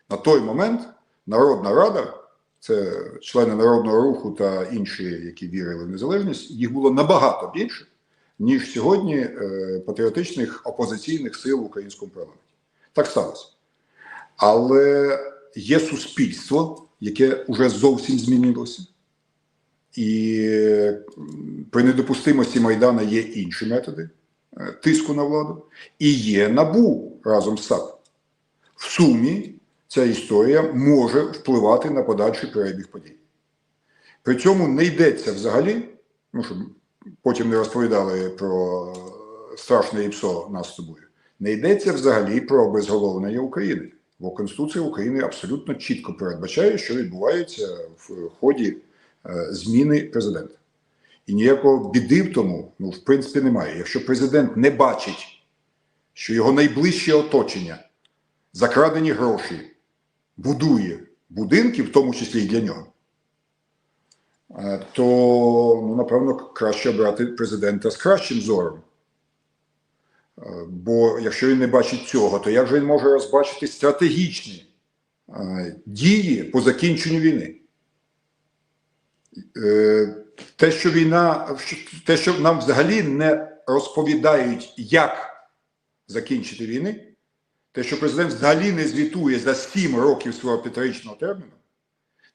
На той момент Народна Рада, це члени Народного Руху та інші, які вірили в незалежність, їх було набагато більше, ніж сьогодні патріотичних опозиційних сил в українському парламенті. Так сталося. Але є суспільство, яке вже зовсім змінилося. І при недопустимості Майдана є інші методи тиску на владу. І є НАБУ разом з САП. В сумі ця історія може впливати на подальший перебіг подій. При цьому не йдеться взагалі, ну, щоб потім не розповідали про страшне ІПСО нас з тобою, не йдеться взагалі про обезголовлення України. Бо Конституція України абсолютно чітко передбачає, що відбувається в ході зміни президента. І ніякого біди в тому, ну, в принципі, немає. Якщо президент не бачить, що його найближче оточення, закрадені гроші, будує будинки, в тому числі і для нього, то, ну, напевно, краще обрати президента з кращим зором. Бо якщо він не бачить цього, то як же він може розбачити стратегічні дії по закінченню війни? Те, що нам взагалі не розповідають, як закінчити війни, те, що президент взагалі не звітує за 7 років свого 5-річного терміну,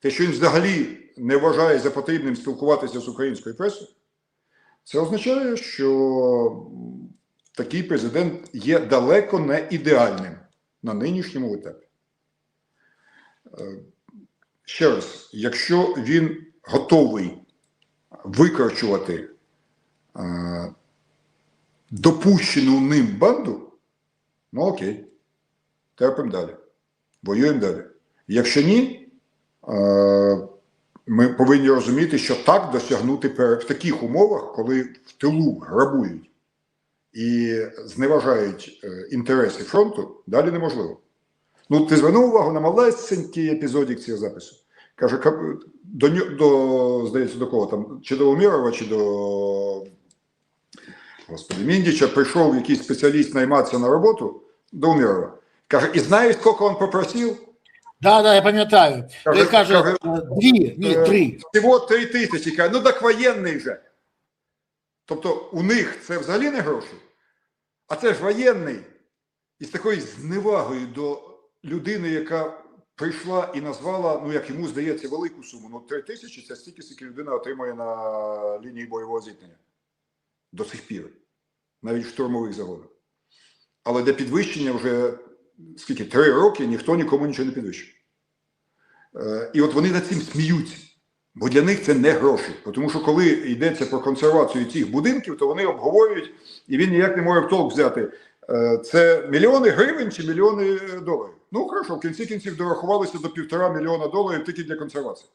те, що він взагалі не вважає за потрібним спілкуватися з українською пресою, це означає, що такий президент є далеко не ідеальним на нинішньому етапі. Ще раз, якщо він готовий викорчувати допущену ним банду, ну окей, терпимо далі, воюємо далі. Якщо ні, ми повинні розуміти, що так досягнути в таких умовах, коли в тилу грабують і зневажають інтереси фронту, далі неможливо. Ну, ти звернув увагу на малесенький епізодик цього запису. Каже, здається, до кого там, чи до Умєрова, чи до Міндіча, прийшов якийсь спеціаліст найматися на роботу до Умєрова. Каже, і знаєш, скільки він попросив? Да, я пам'ятаю. Він каже, 3. Всього 3 тисячі. Каже, ну так воєнний же. Тобто у них це взагалі не гроші, а це ж воєнний. І з такою зневагою до людини, яка прийшла і назвала, ну, як йому здається, велику суму. Ну, 3 тисячі – це стільки, скільки людина отримує на лінії бойового зіткнення. До сих пір. Навіть в штурмових загонах. Але для підвищення вже, скільки, 3 роки ніхто нікому нічого не підвищує. І от вони над цим сміються. Бо для них це не гроші. Тому що коли йдеться про консервацію цих будинків, то вони обговорюють, і він ніяк не може в толк взяти. Це мільйони гривень чи мільйони доларів. Ну, хорошо, в кінці кінців дорахувалися до $1,5 мільйона тільки для консервації.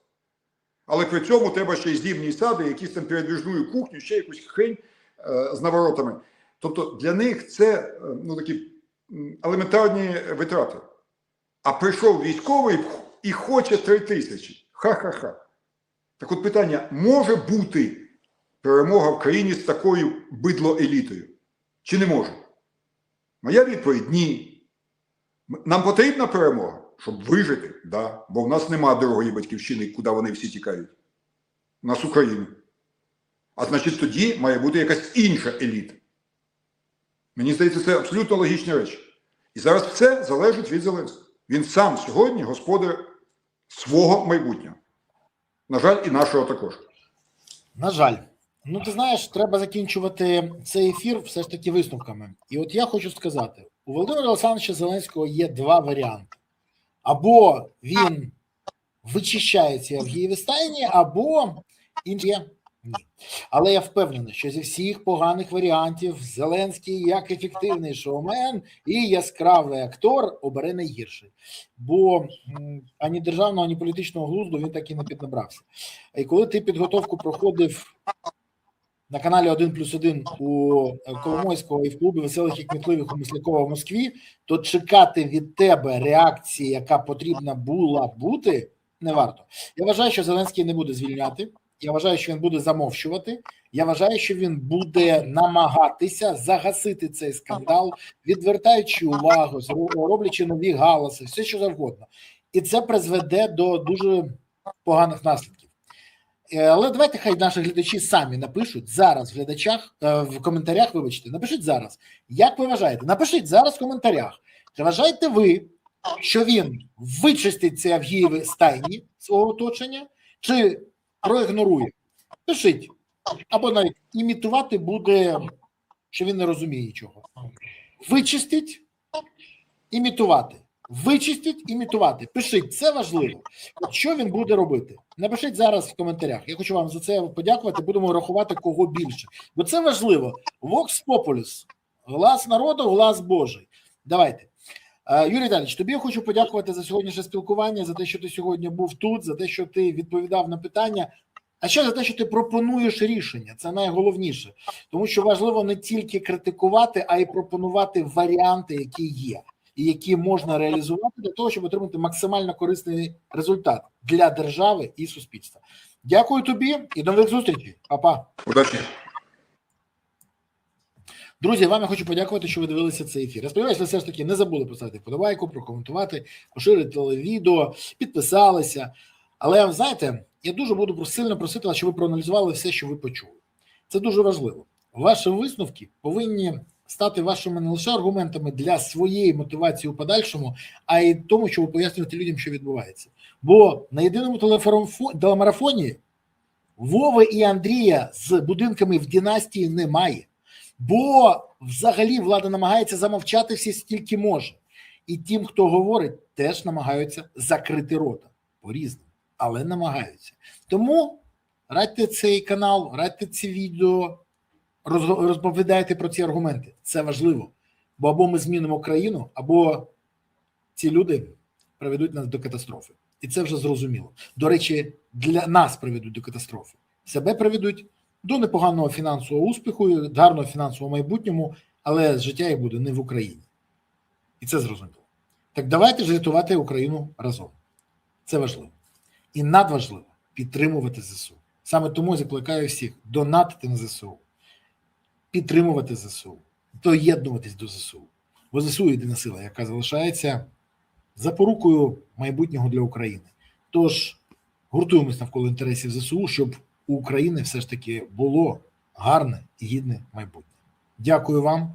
Але при цьому треба ще й зимні сади, якісь там передвіжну кухню, ще якусь хрень з наворотами. Тобто для них це такі елементарні витрати. А прийшов військовий і хоче 3000. Ха-ха-ха. Так от питання, може бути перемога в країні з такою бидлоелітою? Чи не може? Моя відповідь – ні. Нам потрібна перемога, щоб вижити, да. Бо в нас нема дорогої батьківщини, куди вони всі тікають. У нас Україна. А значить, тоді має бути якась інша еліта. Мені здається, це абсолютно логічні речі. І зараз все залежить від Зеленського. Він сам сьогодні господар свого майбутнього. На жаль, і нашого також. На жаль. Ну, ти знаєш, треба закінчувати цей ефір все ж таки висновками. І от я хочу сказати, у Володимира Олександровича Зеленського є два варіанти. Або він вичищається в Євістайні, або інші є. Ні. Але я впевнений, що зі всіх поганих варіантів Зеленський як ефективний шоумен і яскравий актор обере найгірший. Бо ані державного, ані політичного глузду він так і не піднабрався. І коли ти підготовку проходив на каналі 1+1 у Коломойського і в клубі веселих і кмітливих у Маслякова в Москві, то чекати від тебе реакції, яка потрібна була бути, не варто. Я вважаю, що Зеленський не буде звільняти. Я вважаю, що він буде замовчувати. Я вважаю, що він буде намагатися загасити цей скандал, відвертаючи увагу, роблячи нові галаси, все що завгодно. І це призведе до дуже поганих наслідків. Але давайте хай наші глядачі самі напишуть зараз в коментарях, вибачте, напишіть зараз. Як ви вважаєте? Напишіть зараз в коментарях. Чи вважаєте ви, що він вичистить це Авгієві стайні свого оточення, чи проігнорує? Пишіть. Або навіть імітувати буде, що він не розуміє нічого. Вичистить, імітувати. Вичистіть, імітувати. Пишіть, це важливо. От що він буде робити? Напишіть зараз в коментарях. Я хочу вам за це подякувати. Будемо рахувати, кого більше. Бо це важливо. Vox Populus. Глас народу, глас Божий. Давайте. Юрій Віталійович, тобі я хочу подякувати за сьогоднішнє спілкування, за те, що ти сьогодні був тут, за те, що ти відповідав на питання, а ще за те, що ти пропонуєш рішення. Це найголовніше. Тому що важливо не тільки критикувати, а й пропонувати варіанти, які є, і які можна реалізувати для того, щоб отримати максимально корисний результат для держави і суспільства. Дякую тобі і до нових зустрічей. Па-па. Удачі. Друзі, вам я хочу подякувати, що ви дивилися цей ефір. Я сподіваюся, ви все ж таки не забули поставити вподобайку, прокоментувати, поширити відео, підписалися. Але, знаєте, я дуже буду сильно просити вас, щоб ви проаналізували все, що ви почули. Це дуже важливо. Ваші висновки повинні стати вашими не лише аргументами для своєї мотивації у подальшому, а й тому, щоб ви пояснювати людям, що відбувається. Бо на єдиному телемарафоні Вови і Андрія з будинками в династії немає. Бо взагалі влада намагається замовчати всі стільки може. І тим, хто говорить, теж намагаються закрити рота. По-різному, але намагаються. Тому радьте цей канал, радьте ці відео, розповідайте про ці аргументи. Це важливо. Бо або ми змінимо країну, або ці люди приведуть нас до катастрофи. І це вже зрозуміло. До речі, для нас приведуть до катастрофи. Себе приведуть до непоганого фінансового успіху, гарного фінансового майбутньому, але життя їх буде не в Україні. І це зрозуміло. Так давайте ж рятувати Україну разом. Це важливо. І надважливо підтримувати ЗСУ. Саме тому закликаю всіх донатити на ЗСУ, підтримувати ЗСУ, доєднуватись до ЗСУ. Бо ЗСУ – єдина сила, яка залишається запорукою майбутнього для України. Тож гуртуємось навколо інтересів ЗСУ, щоб у України все ж таки було гарне і гідне майбутнє. Дякую вам.